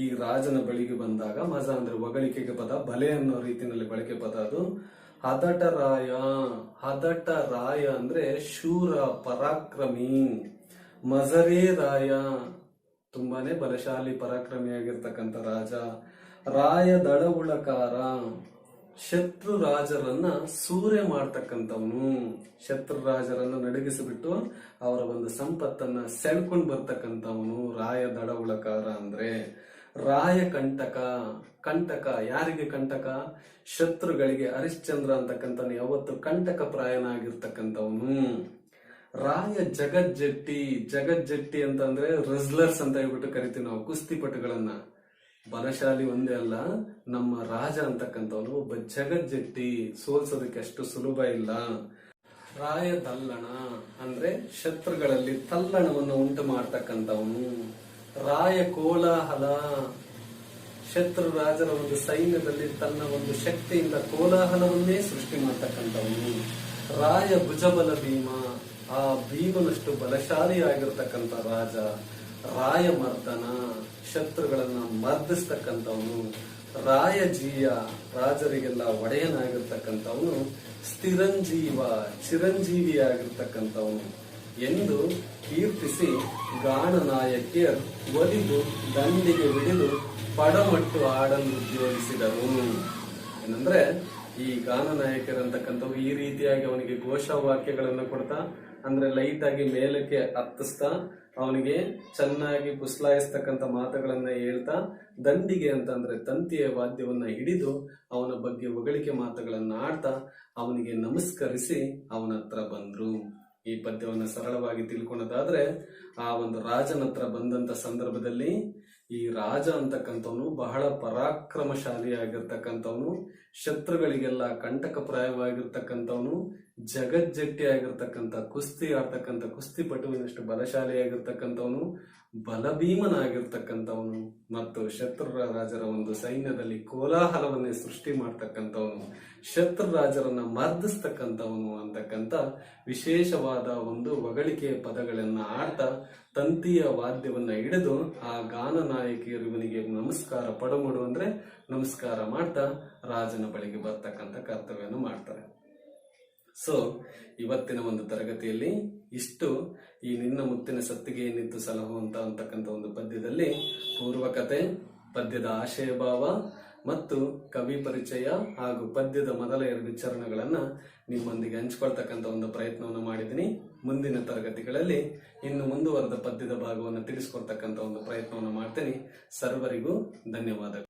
ಈ ರಾಜನ ಬಳಿಗೆ ಬಂದಾಗ ಮಜ ಅಂದ್ರೆ ಹೊಗಳಿಕೆಗೆ ಪದ, ಬಲೆ ಅನ್ನೋ ರೀತಿಯಲ್ಲಿ ಬಳಕೆ ಪದ ಅದು. ಹದಟರಾಯ, ಹದಟ ರಾಯ ಅಂದ್ರೆ ಶೂರ ಪರಾಕ್ರಮಿ. ಮಜರೇ ರಾಯ ತುಂಬಾನೇ ಬಲಶಾಲಿ ಪರಾಕ್ರಮಿಯಾಗಿರ್ತಕ್ಕಂಥ ರಾಜ. ರಾಯ ದಳವುಳಕಾರ ಶತ್ರು ರಾಜರನ್ನ ಸೂರೆ ಮಾಡ್ತಕ್ಕಂಥವನು, ಶತ್ರು ರಾಜರನ್ನ ನಡಗಿಸಿಬಿಟ್ಟು ಅವರ ಒಂದು ಸಂಪತ್ತನ್ನ ಸೆಳ್ಕೊಂಡು ಬರ್ತಕ್ಕಂಥವನು ರಾಯ ದಳವುಳಕಾರ ಅಂದ್ರೆ. ರಾಯ ಕಂಟಕ, ಕಂಟಕ ಯಾರಿಗೆ ಕಂಟಕ? ಶತ್ರುಗಳಿಗೆ. ಹರಿಶ್ಚಂದ್ರ ಅಂತಕ್ಕಂಥ ಯಾವತ್ತು ಕಂಟಕ ಪ್ರಾಯನಾಗಿರ್ತಕ್ಕಂಥವನು. ರಾಯ ಜಗಜ್ಜೆಟ್ಟಿ, ಜಗಜ್ಜೆಟ್ಟಿ ಅಂತಂದ್ರೆ ರೆಸ್ಲರ್ಸ್ ಅಂತ ಹೇಳ್ಬಿಟ್ಟು ಕರಿತೀವಿ ನಾವು, ಕುಸ್ತಿಪಟುಗಳನ್ನ. ಬಲಶಾಲಿ ಒಂದೇ ಅಲ್ಲ, ನಮ್ಮ ರಾಜ ಅಂತಕ್ಕಂಥವನು ಒಬ್ಬ ಜಗಜ್ಜೆಟ್ಟಿ, ಸೋಲ್ಸೋದಕ್ಕೆ ಅಷ್ಟು ಸುಲಭ ಇಲ್ಲ. ರಾಯ ತಲ್ಲಣ ಅಂದ್ರೆ ಶತ್ರುಗಳಲ್ಲಿ ತಲ್ಲಣವನ್ನು ಉಂಟು ಮಾಡ್ತಕ್ಕಂಥವನು. ರಾಯ ಕೋಲಾಹಲ, ಶತ್ರು ರಾಜರ ಒಂದು ಸೈನ್ಯದಲ್ಲಿ ತನ್ನ ಒಂದು ಶಕ್ತಿಯಿಂದ ಕೋಲಾಹಲವನ್ನೇ ಸೃಷ್ಟಿ ಮಾಡ್ತಕ್ಕಂಥವನು. ರಾಯ ಭುಜಬಲ ಭೀಮ, ಆ ಭೀಮನಷ್ಟು ಬಲಶಾಲಿಯಾಗಿರ್ತಕ್ಕಂಥ ರಾಜ. ರಾಯ ಮರ್ದನ, ಶತ್ರುಗಳನ್ನ ಮರ್ದಿಸ್ತಕ್ಕಂಥವನು. ರಾಯ ಜೀಯ, ರಾಜರಿಗೆಲ್ಲ ಒಡೆಯನಾಗಿರ್ತಕ್ಕಂಥವನು. ಸ್ಥಿರಂಜೀವ, ಚಿರಂಜೀವಿಯಾಗಿರ್ತಕ್ಕಂಥವನು ಎಂದು ಕೀರ್ತಿಸಿ ಗಾಣನಾಯಕಿಯರ್ ಒಲಿದು ದಂಡಿಗೆ ಬಿಡಿದು ಪಡಮಟ್ಟು ಆಡಲು ಉದ್ಯೋಗಿಸಿದರು. ಏನಂದ್ರೆ ಈ ಗಾನ ನಾಯಕರಂತಕ್ಕಂಥವ್ರು ಈ ರೀತಿಯಾಗಿ ಅವನಿಗೆ ಘೋಷವಾಕ್ಯಗಳನ್ನು ಕೊಡ್ತಾ, ಅಂದ್ರೆ ಲೈಟ್ ಆಗಿ ಮೇಲಕ್ಕೆ ಹತ್ತಿಸ್ತಾ ಅವನಿಗೆ ಚೆನ್ನಾಗಿ ಪುಸ್ಲಾಯಿಸ್ತಕ್ಕಂಥ ಮಾತುಗಳನ್ನ ಹೇಳ್ತಾ, ದಂಡಿಗೆ ಅಂತಂದ್ರೆ ತಂತಿಯ ವಾದ್ಯವನ್ನ ಹಿಡಿದು ಅವನ ಬಗ್ಗೆ ಹೊಗಳಿಕೆ ಮಾತುಗಳನ್ನ ಆಡ್ತಾ ಅವನಿಗೆ ನಮಸ್ಕರಿಸಿ ಅವನ ಹತ್ರ ಬಂದ್ರು. ಈ ಪದ್ಯವನ್ನ ಸರಳವಾಗಿ ತಿಳ್ಕೊಳ್ಳೋದಾದ್ರೆ, ಆ ಒಂದು ರಾಜನ ಹತ್ರ ಬಂದಂತ ಸಂದರ್ಭದಲ್ಲಿ ಈ ರಾಜ ಅಂತಕ್ಕಂಥವನು ಬಹಳ ಪರಾಕ್ರಮಶಾಲಿಯಾಗಿರ್ತಕ್ಕಂಥವನು, ಶತ್ರುಗಳಿಗೆಲ್ಲ ಕಂಟಕಪ್ರಾಯವಾಗಿರ್ತಕ್ಕಂಥವನು, ಜಗಜ್ಜಟ್ಟಿ ಆಗಿರ್ತಕ್ಕಂಥ ಕುಸ್ತಿ ಆಡ್ತಕ್ಕಂಥ ಕುಸ್ತಿಪಟುವಿನಷ್ಟು ಬಲಶಾಲಿಯಾಗಿರ್ತಕ್ಕಂಥವನು, ಬಲಭೀಮನಾಗಿರ್ತಕ್ಕಂಥವನು ಮತ್ತು ಶತ್ರು ರಾಜರ ಒಂದು ಸೈನ್ಯದಲ್ಲಿ ಕೋಲಾಹಲವನ್ನೇ ಸೃಷ್ಟಿ ಮಾಡ್ತಕ್ಕಂಥವನು, ಶತ್ರು ರಾಜರನ್ನ ಮರ್ದಿಸ್ತಕ್ಕಂಥವನು ಅಂತಕ್ಕಂಥ ವಿಶೇಷವಾದ ಒಂದು ಹೊಗಳಿಕೆಯ ಪದಗಳನ್ನ ಆಡ್ತಾ ತಂತಿಯ ವಾದ್ಯವನ್ನ ಹಿಡಿದು ಆ ಗಾನ ನಾಯಕಿಯರು ಇವನಿಗೆ ನಮಸ್ಕಾರ ಪಡಮುಡು ಅಂದ್ರೆ ನಮಸ್ಕಾರ ಮಾಡ್ತಾ ರಾಜನ ಬಳಿಗೆ ಬರ್ತಕ್ಕಂಥ ಕರ್ತವ್ಯವನ್ನು ಮಾಡ್ತಾರೆ. ಸೊ ಇವತ್ತಿನ ಒಂದು ತರಗತಿಯಲ್ಲಿ ಇಷ್ಟು ಈ ನಿನ್ನ ಮುತ್ತಿನ ಸತ್ತಿಗೆ ನಿಂತು ಸಲಹುವಂತ ಅಂತಕ್ಕಂಥ ಒಂದು ಪದ್ಯದಲ್ಲಿ ಪೂರ್ವಕತೆ, ಪದ್ಯದ ಆಶಯ ಭಾವ ಮತ್ತು ಕವಿ ಪರಿಚಯ ಹಾಗೂ ಪದ್ಯದ ಮೊದಲ 2 ಚರಣಗಳನ್ನ ನಿಮ್ಮೊಂದಿಗೆ ಹಂಚ್ಕೊಳ್ತಕ್ಕಂಥ ಒಂದು ಪ್ರಯತ್ನವನ್ನು ಮಾಡಿದ್ದೀನಿ. ಮುಂದಿನ ತರಗತಿಗಳಲ್ಲಿ ಇನ್ನು ಮುಂದುವರೆದ ಪದ್ಯದ ಭಾಗವನ್ನು ತಿಳಿಸ್ಕೊಡ್ತಕ್ಕಂಥ ಒಂದು ಪ್ರಯತ್ನವನ್ನು ಮಾಡ್ತೀನಿ. ಸರ್ವರಿಗೂ ಧನ್ಯವಾದಗಳು.